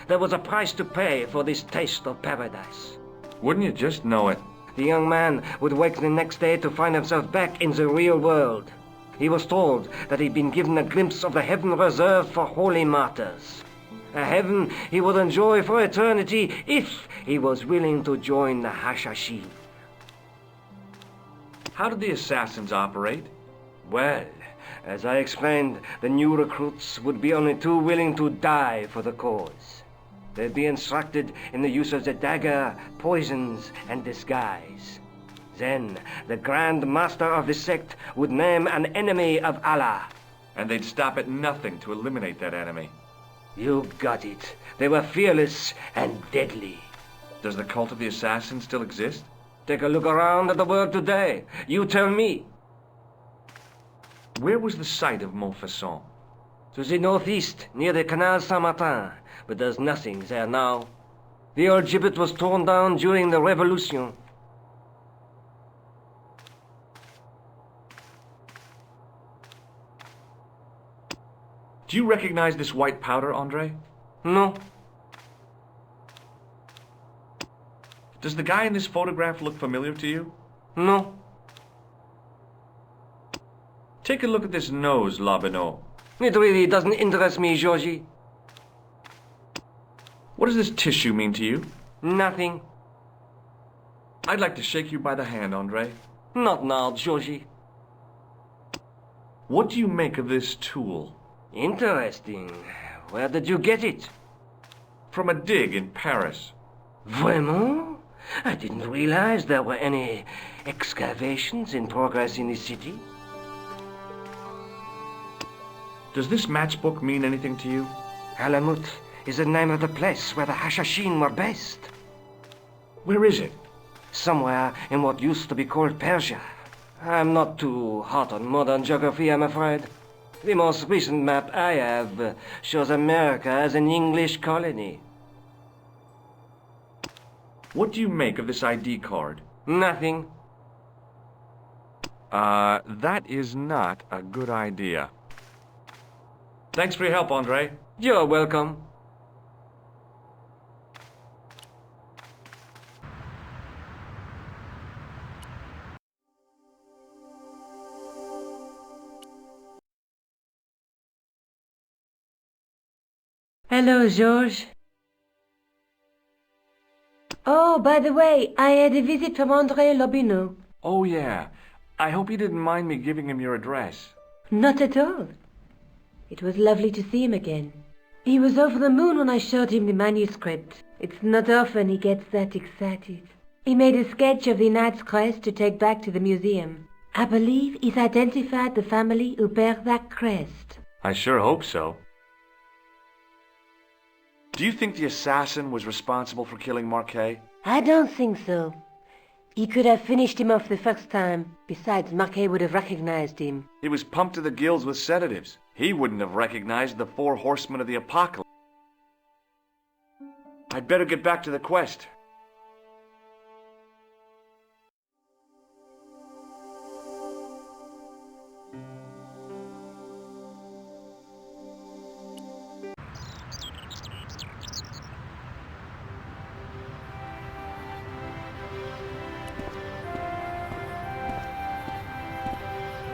There was a price to pay for this taste of paradise. Wouldn't you just know it? The young man would wake the next day to find himself back in the real world. He was told that he'd been given a glimpse of the heaven reserved for holy martyrs. A heaven he would enjoy for eternity if he was willing to join the Hashashin. How did the assassins operate? Well, as I explained, the new recruits would be only too willing to die for the cause. They'd be instructed in the use of the dagger, poisons, and disguise. Then, the Grand Master of the sect would name an enemy of Allah. And they'd stop at nothing to eliminate that enemy. You got it. They were fearless and deadly. Does the cult of the assassins still exist? Take a look around at the world today. You tell me. Where was the site of Montfaucon? To the northeast, near the Canal Saint-Martin, but there's nothing there now. The old gibbet was torn down during the Revolution. Do you recognize this white powder, Andre? No. Does the guy in this photograph look familiar to you? No. Take a look at this nose, Labinot. It really doesn't interest me, Georgie. What does this tissue mean to you? Nothing. I'd like to shake you by the hand, Andre. Not now, Georgie. What do you make of this tool? Interesting. Where did you get it? From a dig in Paris. Vraiment? I didn't realize there were any excavations in progress in the city. Does this matchbook mean anything to you? Alamut is the name of the place where the Hashashin were based. Where is it? Somewhere in what used to be called Persia. I'm not too hot on modern geography, I'm afraid. The most recent map I have shows America as an English colony. What do you make of this ID card? Nothing. That is not a good idea. Thanks for your help, Andre. You're welcome. Hello, Georges. Oh, by the way, I had a visit from André Lobineau. Oh, yeah. I hope you didn't mind me giving him your address. Not at all. It was lovely to see him again. He was over the moon when I showed him the manuscript. It's not often he gets that excited. He made a sketch of the knight's crest to take back to the museum. I believe he's identified the family who bear that crest. I sure hope so. Do you think the assassin was responsible for killing Marquet? I don't think so. He could have finished him off the first time. Besides, Marquet would have recognized him. He was pumped to the gills with sedatives. He wouldn't have recognized the 4 horsemen of the apocalypse. I'd better get back to the quest.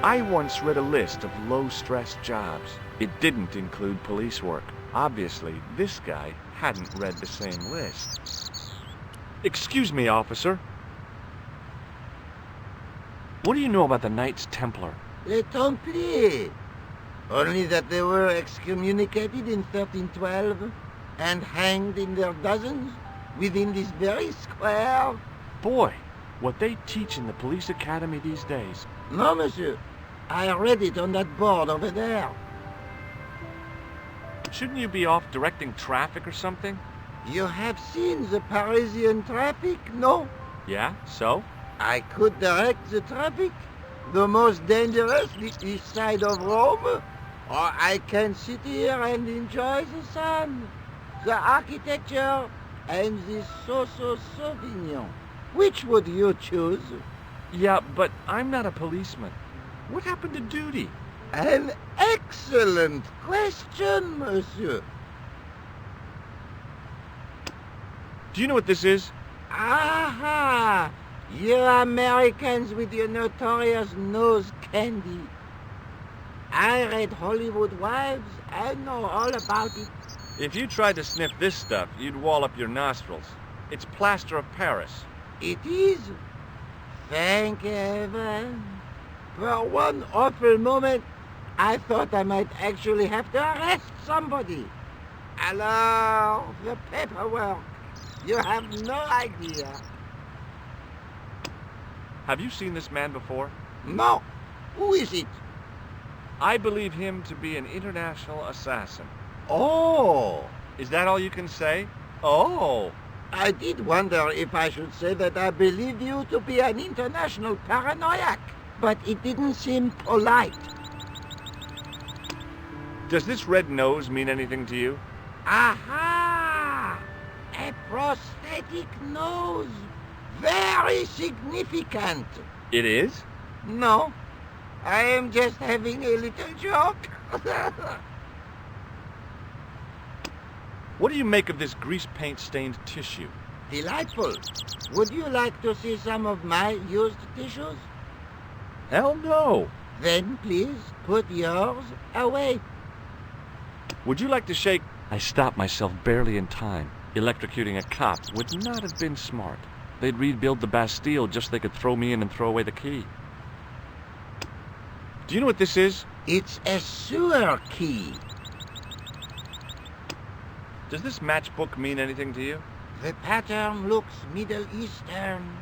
I once read a list of low-stress jobs. It didn't include police work. Obviously, this guy hadn't read the same list. Excuse me, officer. What do you know about the Knights Templar? Les Templiers. Only that they were excommunicated in 1312 and hanged in their dozens within this very square. Boy, what they teach in the police academy these days. No, monsieur. I read it on that board over there. Shouldn't you be off directing traffic or something? You have seen the Parisian traffic, no? Yeah, so? I could direct the traffic. The most dangerous, the east side of Rome. Or I can sit here and enjoy the sun, the architecture, and the Sauvignon. Which would you choose? Yeah, but I'm not a policeman. What happened to duty? An excellent question, monsieur. Do you know what this is? Aha! You Americans with your notorious nose candy. I read Hollywood Wives. I know all about it. If you tried to sniff this stuff, you'd wall up your nostrils. It's plaster of Paris. It is. Thank heaven. For one awful moment, I thought I might actually have to arrest somebody. Alors, the paperwork. You have no idea. Have you seen this man before? No. Who is it? I believe him to be an international assassin. Oh. Is that all you can say? Oh. I did wonder if I should say that I believe you to be an international paranoiac, but it didn't seem polite. Does this red nose mean anything to you? Aha! A prosthetic nose. Very significant. It is? No. I am just having a little joke. What do you make of this grease paint stained tissue? Delightful. Would you like to see some of my used tissues? Hell no. Then please put yours away. Would you like to shake? I stopped myself barely in time. Electrocuting a cop would not have been smart. They'd rebuild the Bastille just so they could throw me in and throw away the key. Do you know what this is? It's a sewer key. Does this matchbook mean anything to you? The pattern looks Middle Eastern.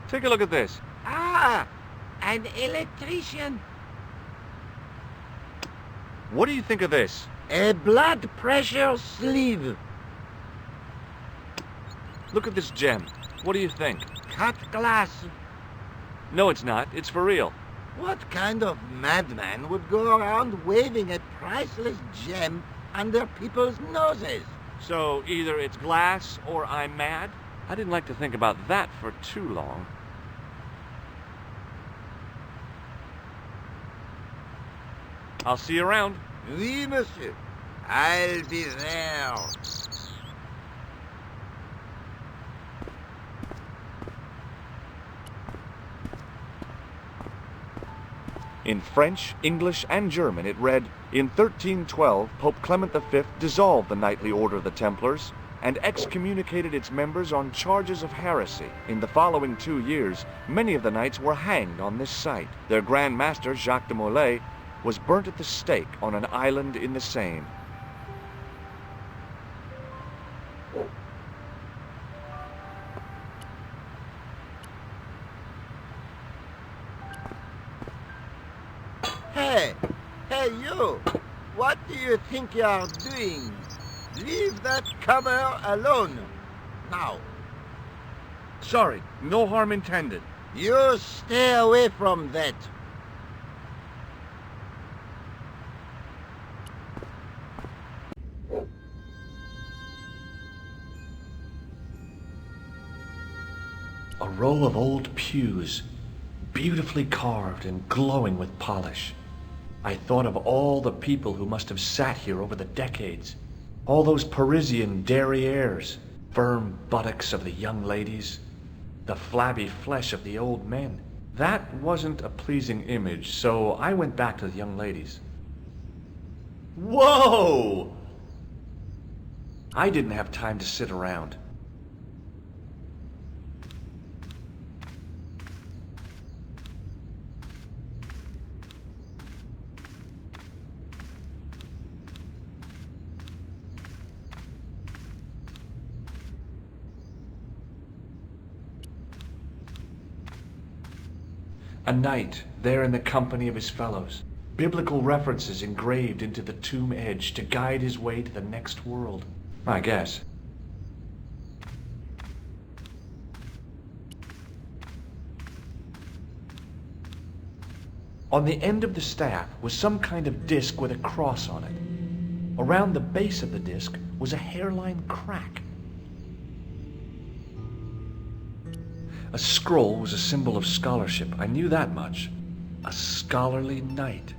Take a look at this. Ah, an electrician. What do you think of this? A blood pressure sleeve. Look at this gem. What do you think? Cut glass. No, it's not. It's for real. What kind of madman would go around waving a priceless gem under people's noses? So either it's glass or I'm mad? I didn't like to think about that for too long. I'll see you around. Oui, monsieur. I'll be there. In French, English, and German it read, "In 1312, Pope Clement V dissolved the knightly order of the Templars and excommunicated its members on charges of heresy. In the following 2 years, many of the knights were hanged on this site. Their Grand Master, Jacques de Molay, was burnt at the stake on an island in the Seine." Hey, you! What do you think you're doing? Leave that cover alone. Now. Sorry, no harm intended. You stay away from that. A row of old pews, beautifully carved and glowing with polish. I thought of all the people who must have sat here over the decades. All those Parisian derrieres, firm buttocks of the young ladies, the flabby flesh of the old men. That wasn't a pleasing image, so I went back to the young ladies. Whoa! I didn't have time to sit around. A knight there in the company of his fellows. Biblical references engraved into the tomb edge to guide his way to the next world. I guess. On the end of the staff was some kind of disc with a cross on it. Around the base of the disc was a hairline crack. A scroll was a symbol of scholarship. I knew that much. A scholarly knight.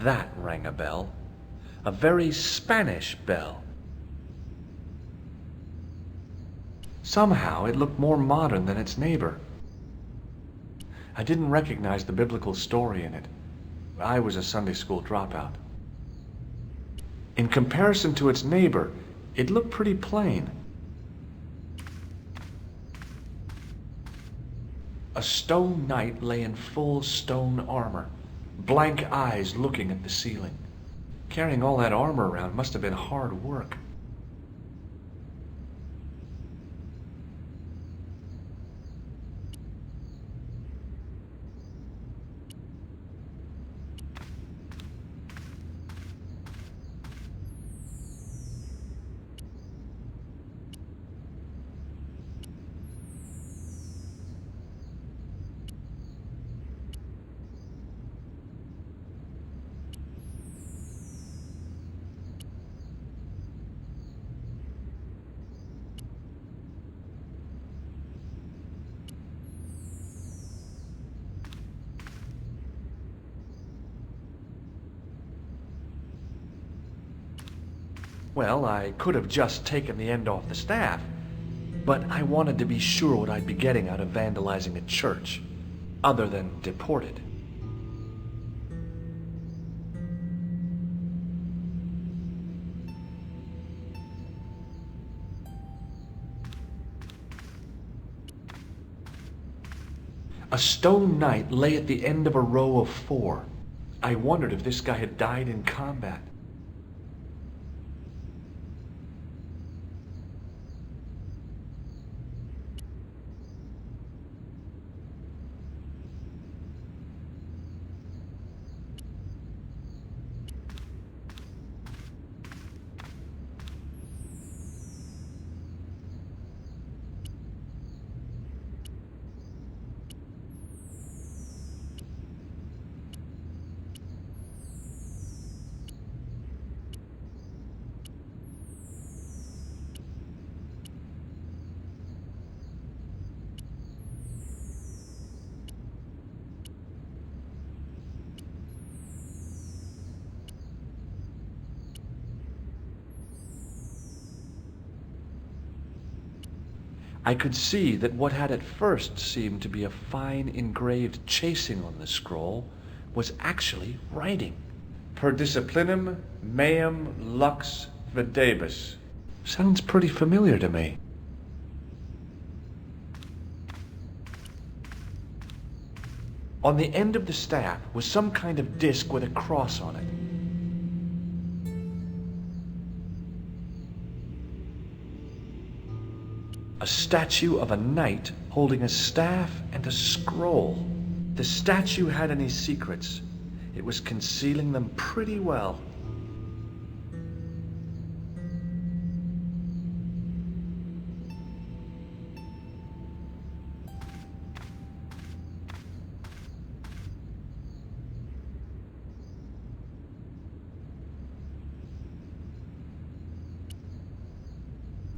That rang a bell. A very Spanish bell. Somehow it looked more modern than its neighbor. I didn't recognize the biblical story in it. I was a Sunday school dropout. In comparison to its neighbor, it looked pretty plain. A stone knight lay in full stone armor, blank eyes looking at the ceiling. Carrying all that armor around must have been hard work. Well, I could have just taken the end off the staff, but I wanted to be sure what I'd be getting out of vandalizing a church, other than deported. A stone knight lay at the end of a row of 4. I wondered if this guy had died in combat. I could see that what had at first seemed to be a fine engraved chasing on the scroll was actually writing. Per disciplinum meum lux videbus. Sounds pretty familiar to me. On the end of the staff was some kind of disc with a cross on it. A statue of a knight holding a staff and a scroll. The statue had any secrets. It was concealing them pretty well.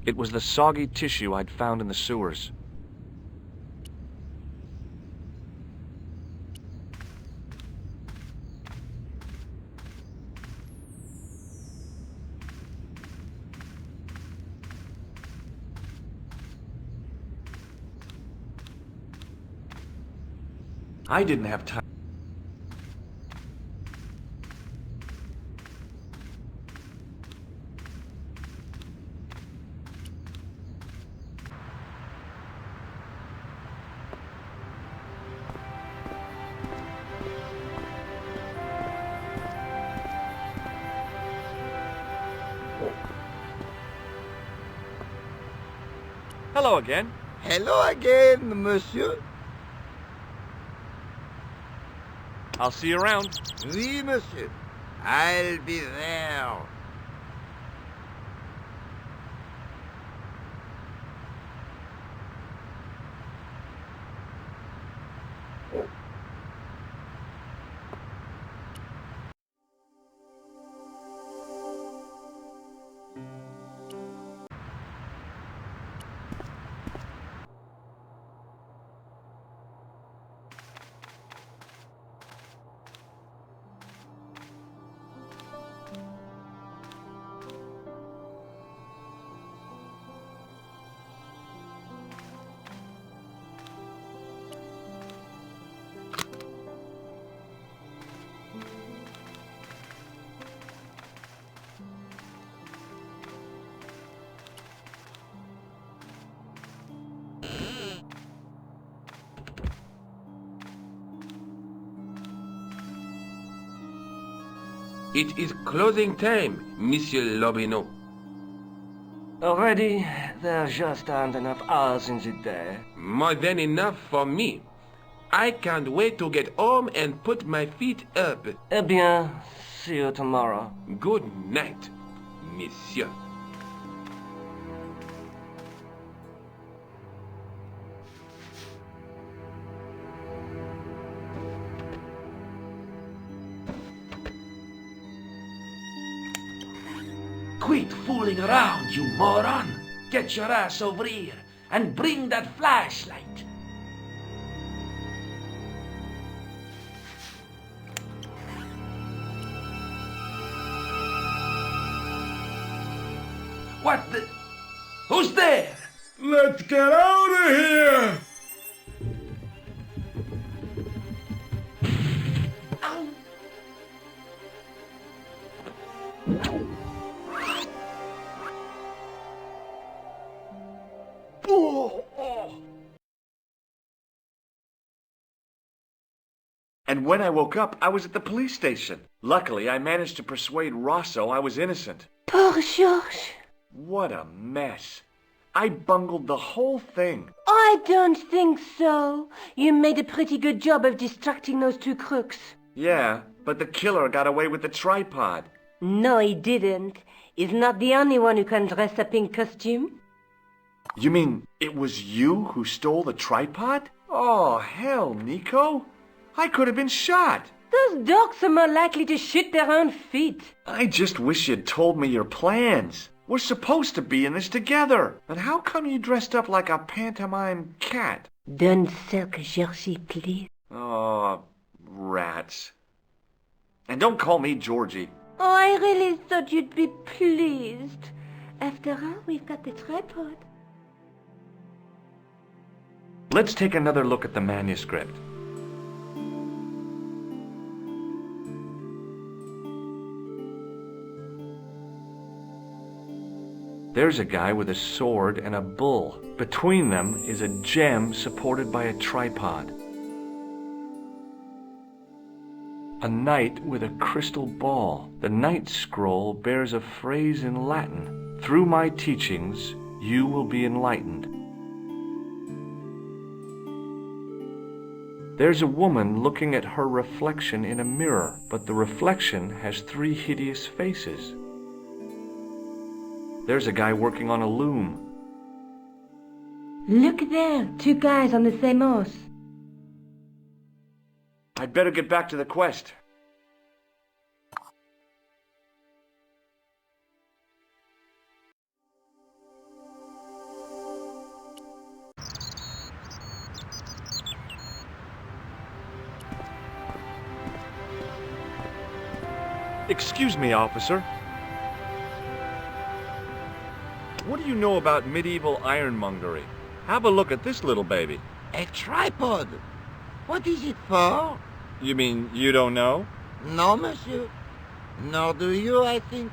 It was the soggy tissue I'd found in the sewers. I didn't have time. Hello again. Hello again, monsieur. I'll see you around. Oui, monsieur. I'll be there. It is closing time, Monsieur Lobineau. Already, there just aren't enough hours in the day. More than enough for me. I can't wait to get home and put my feet up. Eh bien, see you tomorrow. Good night, Monsieur. Quit fooling around, you moron! Get your ass over here and bring that flashlight. What the? Who's there? Let's get out of here! And when I woke up, I was at the police station. Luckily, I managed to persuade Rosso I was innocent. Poor Georges. What a mess. I bungled the whole thing. I don't think so. You made a pretty good job of distracting those two crooks. Yeah, but the killer got away with the tripod. No, he didn't. He's not the only one who can dress up in costume. You mean it was you who stole the tripod? Oh, hell, Nico. I could have been shot. Those dogs are more likely to shoot their own feet. I just wish you'd told me your plans. We're supposed to be in this together. And how come you dressed up like a pantomime cat? Don't sulk, Georgie, please. Oh, rats. And don't call me Georgie. Oh, I really thought you'd be pleased. After all, we've got the tripod. Let's take another look at the manuscript. There's a guy with a sword and a bull. Between them is a gem supported by a tripod. A knight with a crystal ball. The knight's scroll bears a phrase in Latin. Through my teachings, you will be enlightened. There's a woman looking at her reflection in a mirror, but the reflection has 3 hideous faces. There's a guy working on a loom. Look there, 2 guys on the same horse. I'd better get back to the quest. Excuse me, officer. What do you know about medieval ironmongery? Have a look at this little baby. A tripod? What is it for? You mean you don't know? No, monsieur. Nor do you, I think.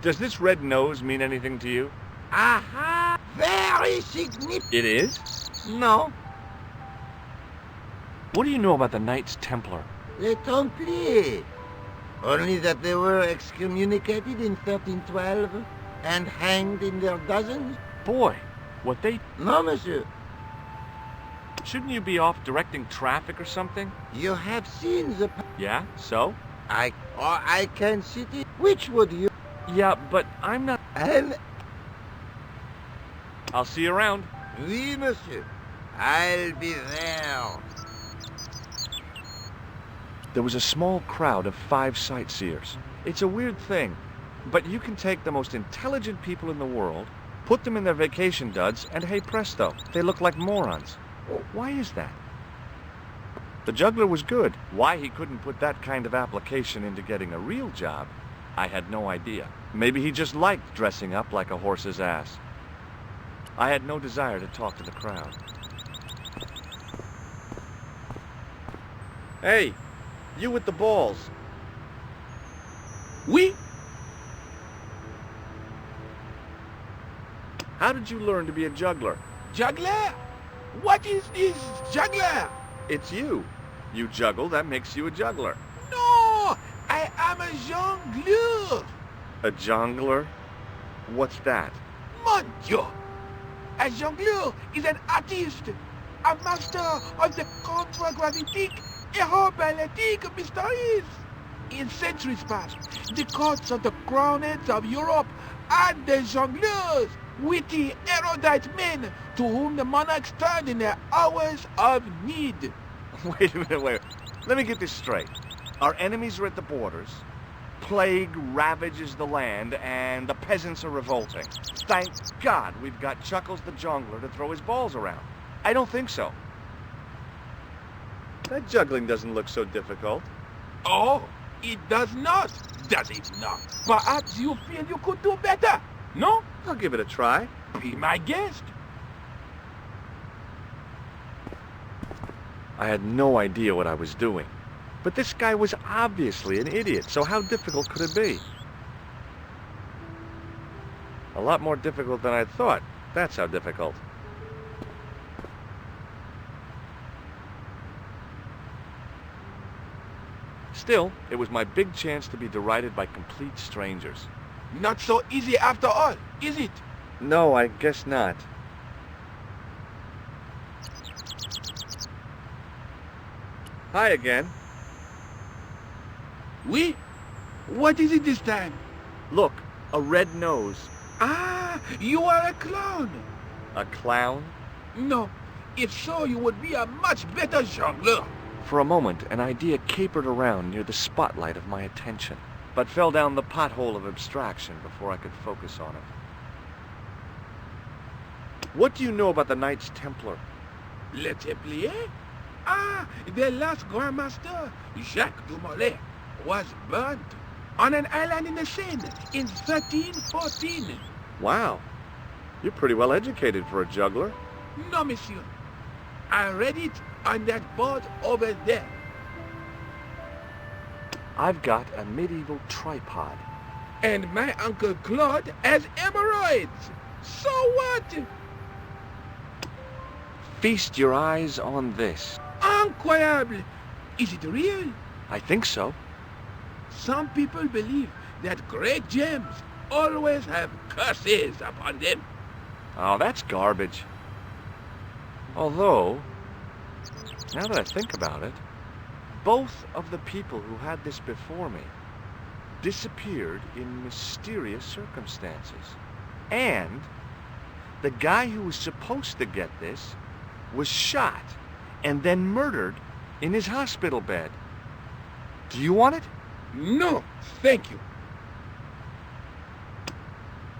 Does this red nose mean anything to you? Aha! Very significant. It is? No. What do you know about the Knights Templar? Les Templiers. Only that they were excommunicated in 1312 and hanged in their dozens. Boy, what they... No, monsieur. Shouldn't you be off directing traffic or something? You have seen the... Yeah, so? I can sit it. Which would you... Yeah, but I'm not... And... I'll see you around. Oui, monsieur. I'll be there. There was a small crowd of 5 sightseers. It's a weird thing, but you can take the most intelligent people in the world, put them in their vacation duds, and hey presto, they look like morons. Why is that? The juggler was good. Why he couldn't put that kind of application into getting a real job, I had no idea. Maybe he just liked dressing up like a horse's ass. I had no desire to talk to the crowd. Hey, you with the balls. Oui? How did you learn to be a juggler? Juggler? What is this juggler? It's you. You juggle, that makes you a juggler. No! I am a jongleur. A jongler? What's that? Mon Dieu! A jongleur is an artist, a master of the contragravitic aeroballetic mysteries. In centuries past, the courts of the crownheads of Europe had the jongleurs, witty, erudite men to whom the monarchs turned in their hours of need. Wait a minute, wait. Let me get this straight. Our enemies are at the borders, plague ravages the land, and the peasants are revolting. Thank God we've got Chuckles the Jongler to throw his balls around. I don't think so. That juggling doesn't look so difficult. Oh, it does not, does it not? Perhaps you feel you could do better, no? I'll give it a try. Be my guest. I had no idea what I was doing. But this guy was obviously an idiot, so how difficult could it be? A lot more difficult than I thought. That's how difficult. Still, it was my big chance to be derided by complete strangers. Not so easy after all, is it? No, I guess not. Hi again. Oui? What is it this time? Look, a red nose. Ah, you are a clown. A clown? No. If so, you would be a much better jongleur. For a moment, an idea capered around near the spotlight of my attention, but fell down the pothole of abstraction before I could focus on it. What do you know about the Knights Templar? Le Templier? Ah, their last Grand Master, Jacques Dumoulin, was burnt on an island in the Seine in 1314. Wow. You're pretty well educated for a juggler. No, monsieur. I read it on that board over there. I've got a medieval tripod. And my Uncle Claude has hemorrhoids. So what? Feast your eyes on this. Incroyable! Is it real? I think so. Some people believe that great gems always have curses upon them. Oh, that's garbage. Although, now that I think about it, both of the people who had this before me disappeared in mysterious circumstances. And the guy who was supposed to get this was shot and then murdered in his hospital bed. Do you want it? No, thank you.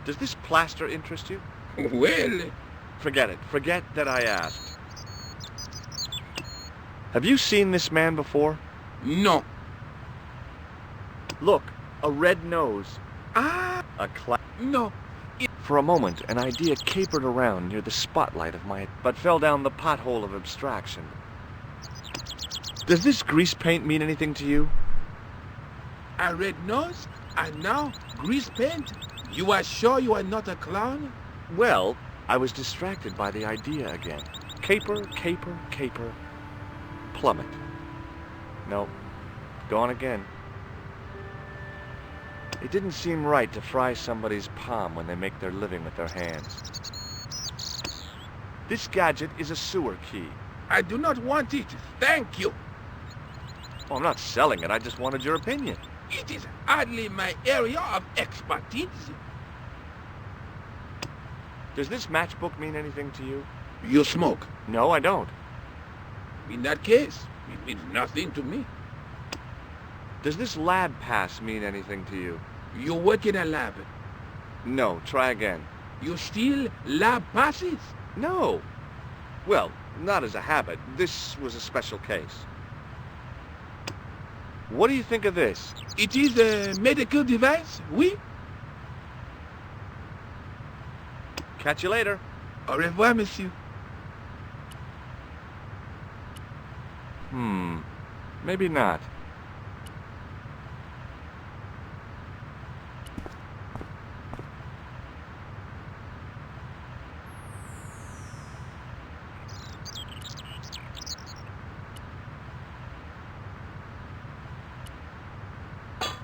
Does this plaster interest you? Well... Forget it. Forget that I asked. Have you seen this man before? No. Look, a red nose. Ah! A clown. No. For a moment, an idea capered around near the spotlight of my... but fell down the pothole of abstraction. Does this grease paint mean anything to you? A red nose? And now grease paint? You are sure you are not a clown? Well, I was distracted by the idea again. Caper, caper, caper. Plummet. Nope. Gone again. It didn't seem right to fry somebody's palm when they make their living with their hands. This gadget is a sewer key. I do not want it. Thank you. Oh, I'm not selling it. I just wanted your opinion. It is hardly my area of expertise. Does this matchbook mean anything to you? You smoke? No, I don't. In that case, it means nothing to me. Does this lab pass mean anything to you? You work in a lab. No, try again. You steal lab passes? No. Well, not as a habit. This was a special case. What do you think of this? It is a medical device, oui? Catch you later. Au revoir, monsieur. Maybe not.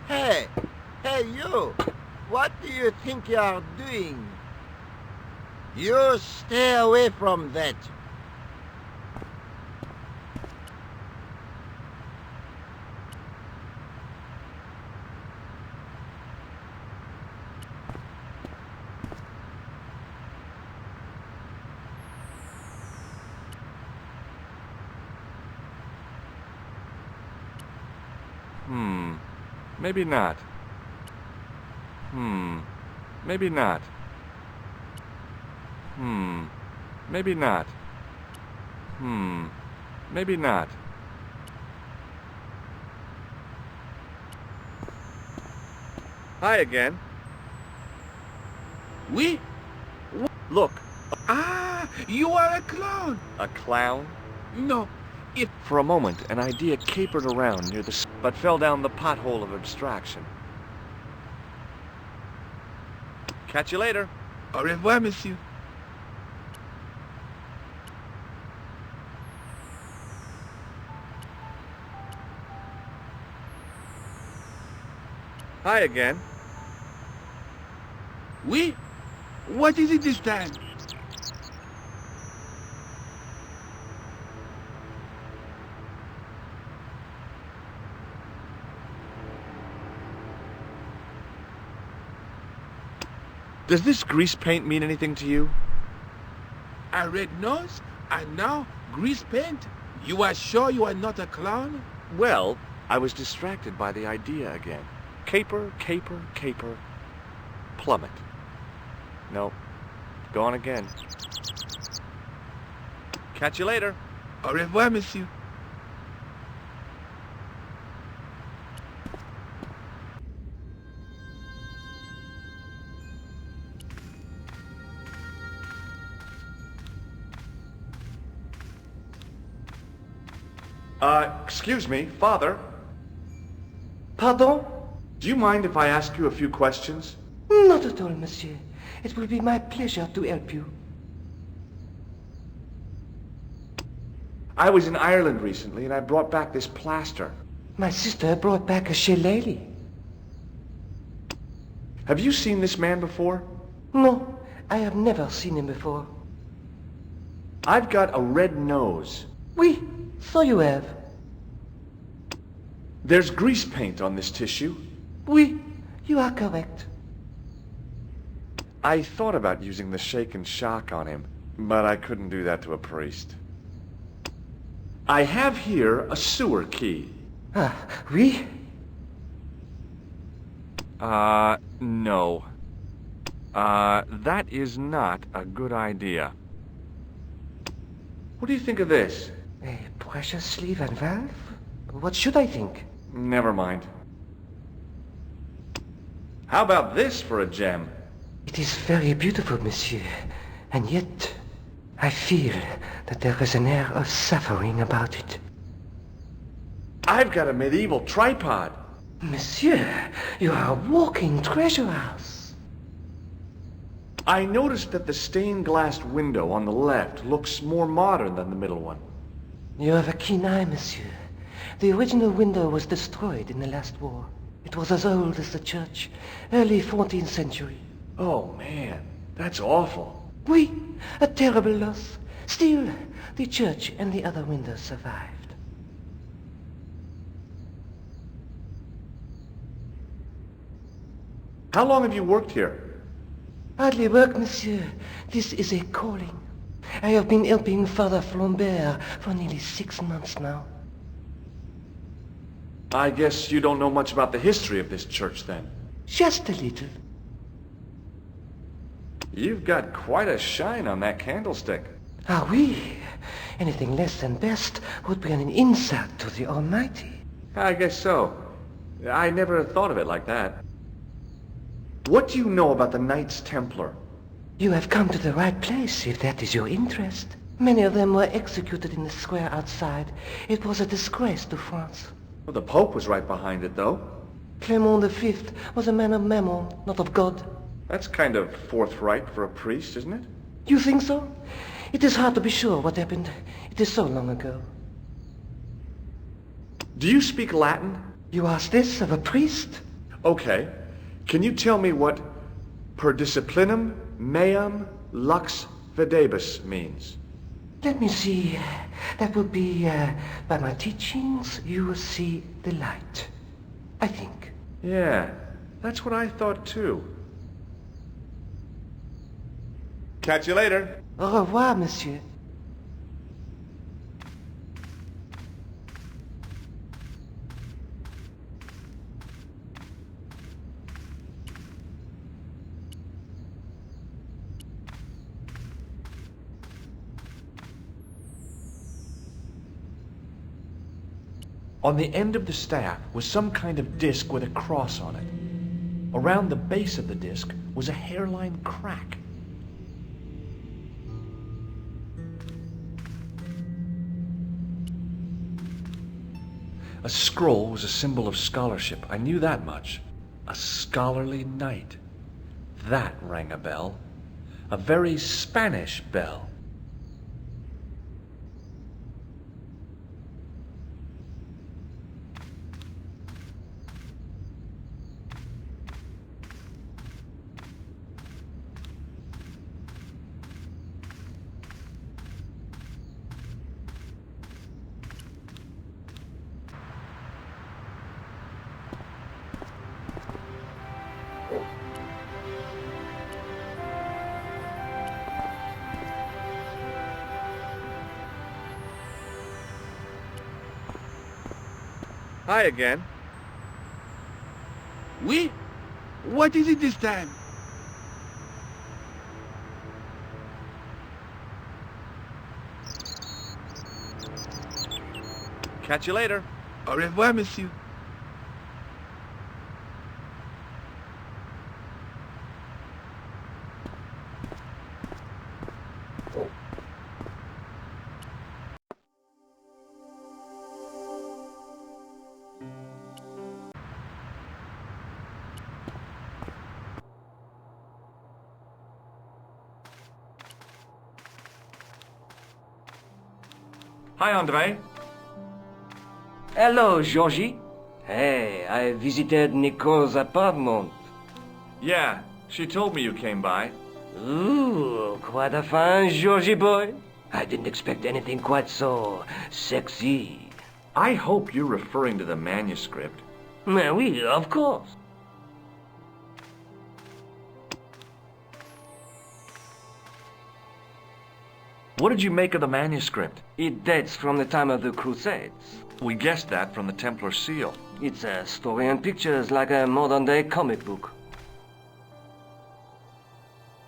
Hey, you! What do you think you are doing? You stay away from that. Maybe not. Maybe not. Maybe not. Maybe not. Hi again. Oui? Look. Ah, you are a clown. A clown? No, For a moment, an idea capered around near the but fell down the pothole of abstraction. Catch you later. Au revoir, monsieur. Hi again. Oui? What is it this time? Does this grease paint mean anything to you? A red nose? And now grease paint? You are sure you are not a clown? Well, I was distracted by the idea again. Caper, caper, caper. Plummet. No. Gone again. Catch you later. Au revoir, monsieur. Excuse me, Father. Pardon? Do you mind if I ask you a few questions? Not at all, monsieur. It will be my pleasure to help you. I was in Ireland recently and I brought back this plaster. My sister brought back a shillelagh. Have you seen this man before? No, I have never seen him before. I've got a red nose. Oui, so you have. There's grease paint on this tissue. Oui, you are correct. I thought about using the shake and shock on him, but I couldn't do that to a priest. I have here a sewer key. Ah, oui? No. That is not a good idea. What do you think of this? A precious sleeve and valve? What should I think? Never mind. How about this for a gem? It is very beautiful, monsieur. And yet, I feel that there is an air of suffering about it. I've got a medieval tripod. Monsieur, you are a walking treasure house. I noticed that the stained glass window on the left looks more modern than the middle one. You have a keen eye, monsieur. The original window was destroyed in the last war. It was as old as the church, early 14th century. Oh, man, that's awful. Oui, a terrible loss. Still, the church and the other windows survived. How long have you worked here? Hardly work, monsieur. This is a calling. I have been helping Father Flambert for nearly 6 months now. I guess you don't know much about the history of this church, then. Just a little. You've got quite a shine on that candlestick. Ah, oui. Anything less than best would be an insult to the Almighty. I guess so. I never thought of it like that. What do you know about the Knights Templar? You have come to the right place, if that is your interest. Many of them were executed in the square outside. It was a disgrace to France. Well, the Pope was right behind it, though. Clement V was a man of mammon, not of God. That's kind of forthright for a priest, isn't it? You think so? It is hard to be sure what happened. It is so long ago. Do you speak Latin? You ask this of a priest? Okay. Can you tell me what per disciplinum meam lux videbus means? Let me see. That would be, by my teachings, you will see the light. I think. Yeah, that's what I thought too. Catch you later. Au revoir, monsieur. On the end of the staff was some kind of disc with a cross on it. Around the base of the disc was a hairline crack. A scroll was a symbol of scholarship. I knew that much. A scholarly knight. That rang a bell. A very Spanish bell. Hi again. Oui? What is it this time? Catch you later. Au revoir, monsieur. Hi, Andre. Hello, Georgie. Hey, I visited Nico's apartment. Yeah, she told me you came by. Ooh, quite a fine Georgie boy. I didn't expect anything quite so sexy. I hope you're referring to the manuscript. Oui, of course. What did you make of the manuscript? It dates from the time of the Crusades. We guessed that from the Templar seal. It's a story and pictures like a modern-day comic book.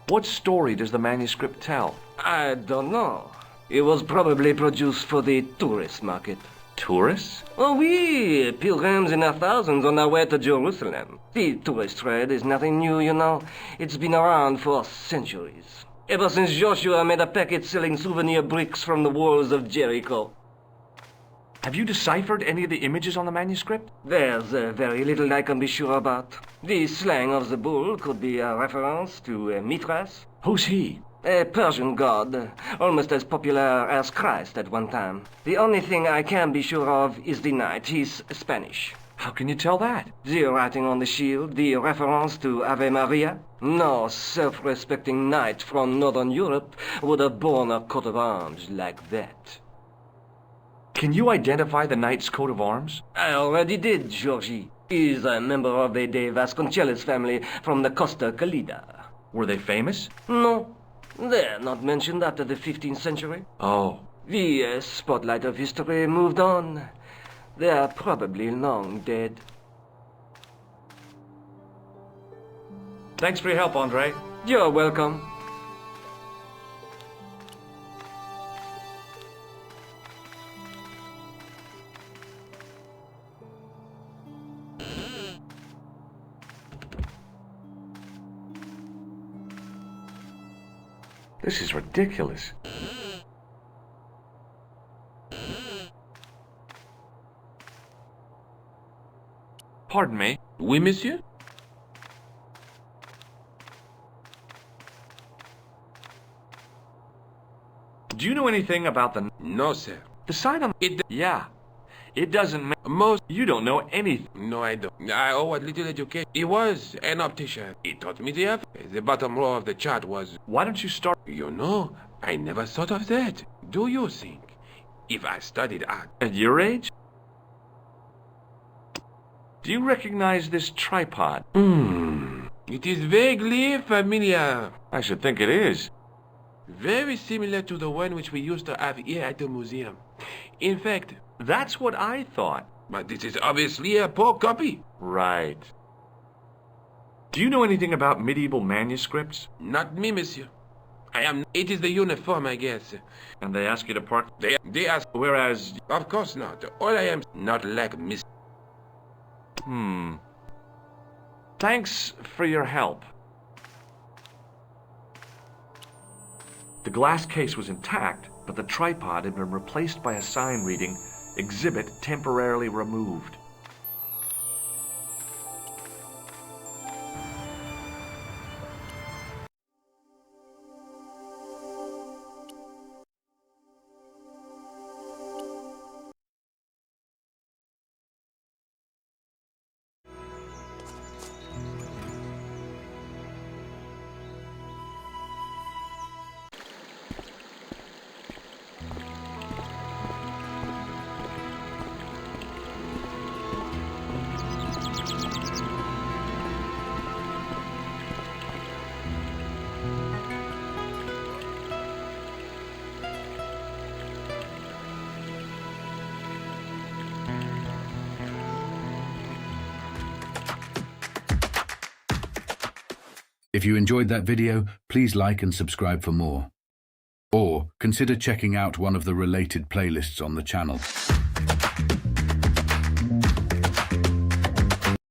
What story does the manuscript tell? I don't know. It was probably produced for the tourist market. Tourists? Oh, oui, pilgrims in their thousands on their way to Jerusalem. The tourist trade is nothing new, you know. It's been around for centuries. Ever since Joshua made a packet selling souvenir bricks from the walls of Jericho. Have you deciphered any of the images on the manuscript? There's very little I can be sure about. The slang of the bull could be a reference to Mithras. Who's he? A Persian god, almost as popular as Christ at one time. The only thing I can be sure of is the knight. He's Spanish. How can you tell that? The writing on the shield, the reference to Ave Maria. No self-respecting knight from Northern Europe would have borne a coat of arms like that. Can you identify the knight's coat of arms? I already did, Georgie. He's a member of the De Vasconcelos family from the Costa Calida. Were they famous? No, they're not mentioned after the 15th century. Oh. The spotlight of history moved on. They are probably long dead. Thanks for your help, Andre. You're welcome. This is ridiculous. Pardon me. Oui, monsieur? Do you know anything about the... No, sir. The sign on... Yeah. It doesn't make... Most... You don't know anything. No, I don't. I owe a little education. He was an optician. He taught me the alphabet. The bottom row of the chart was... Why don't you start... You know, I never thought of that. Do you think? If I studied art... At your age? Do you recognize this tripod? It is vaguely familiar. I should think it is. Very similar to the one which we used to have here at the museum. In fact... That's what I thought. But this is obviously a poor copy. Right. Do you know anything about medieval manuscripts? Not me, monsieur. It is the uniform, I guess. And they ask you to part... They ask... Whereas... Of course not. All I am not like Miss... Thanks for your help. The glass case was intact, but the tripod had been replaced by a sign reading, "Exhibit temporarily removed." If you enjoyed that video, please like and subscribe for more. Or consider checking out one of the related playlists on the channel.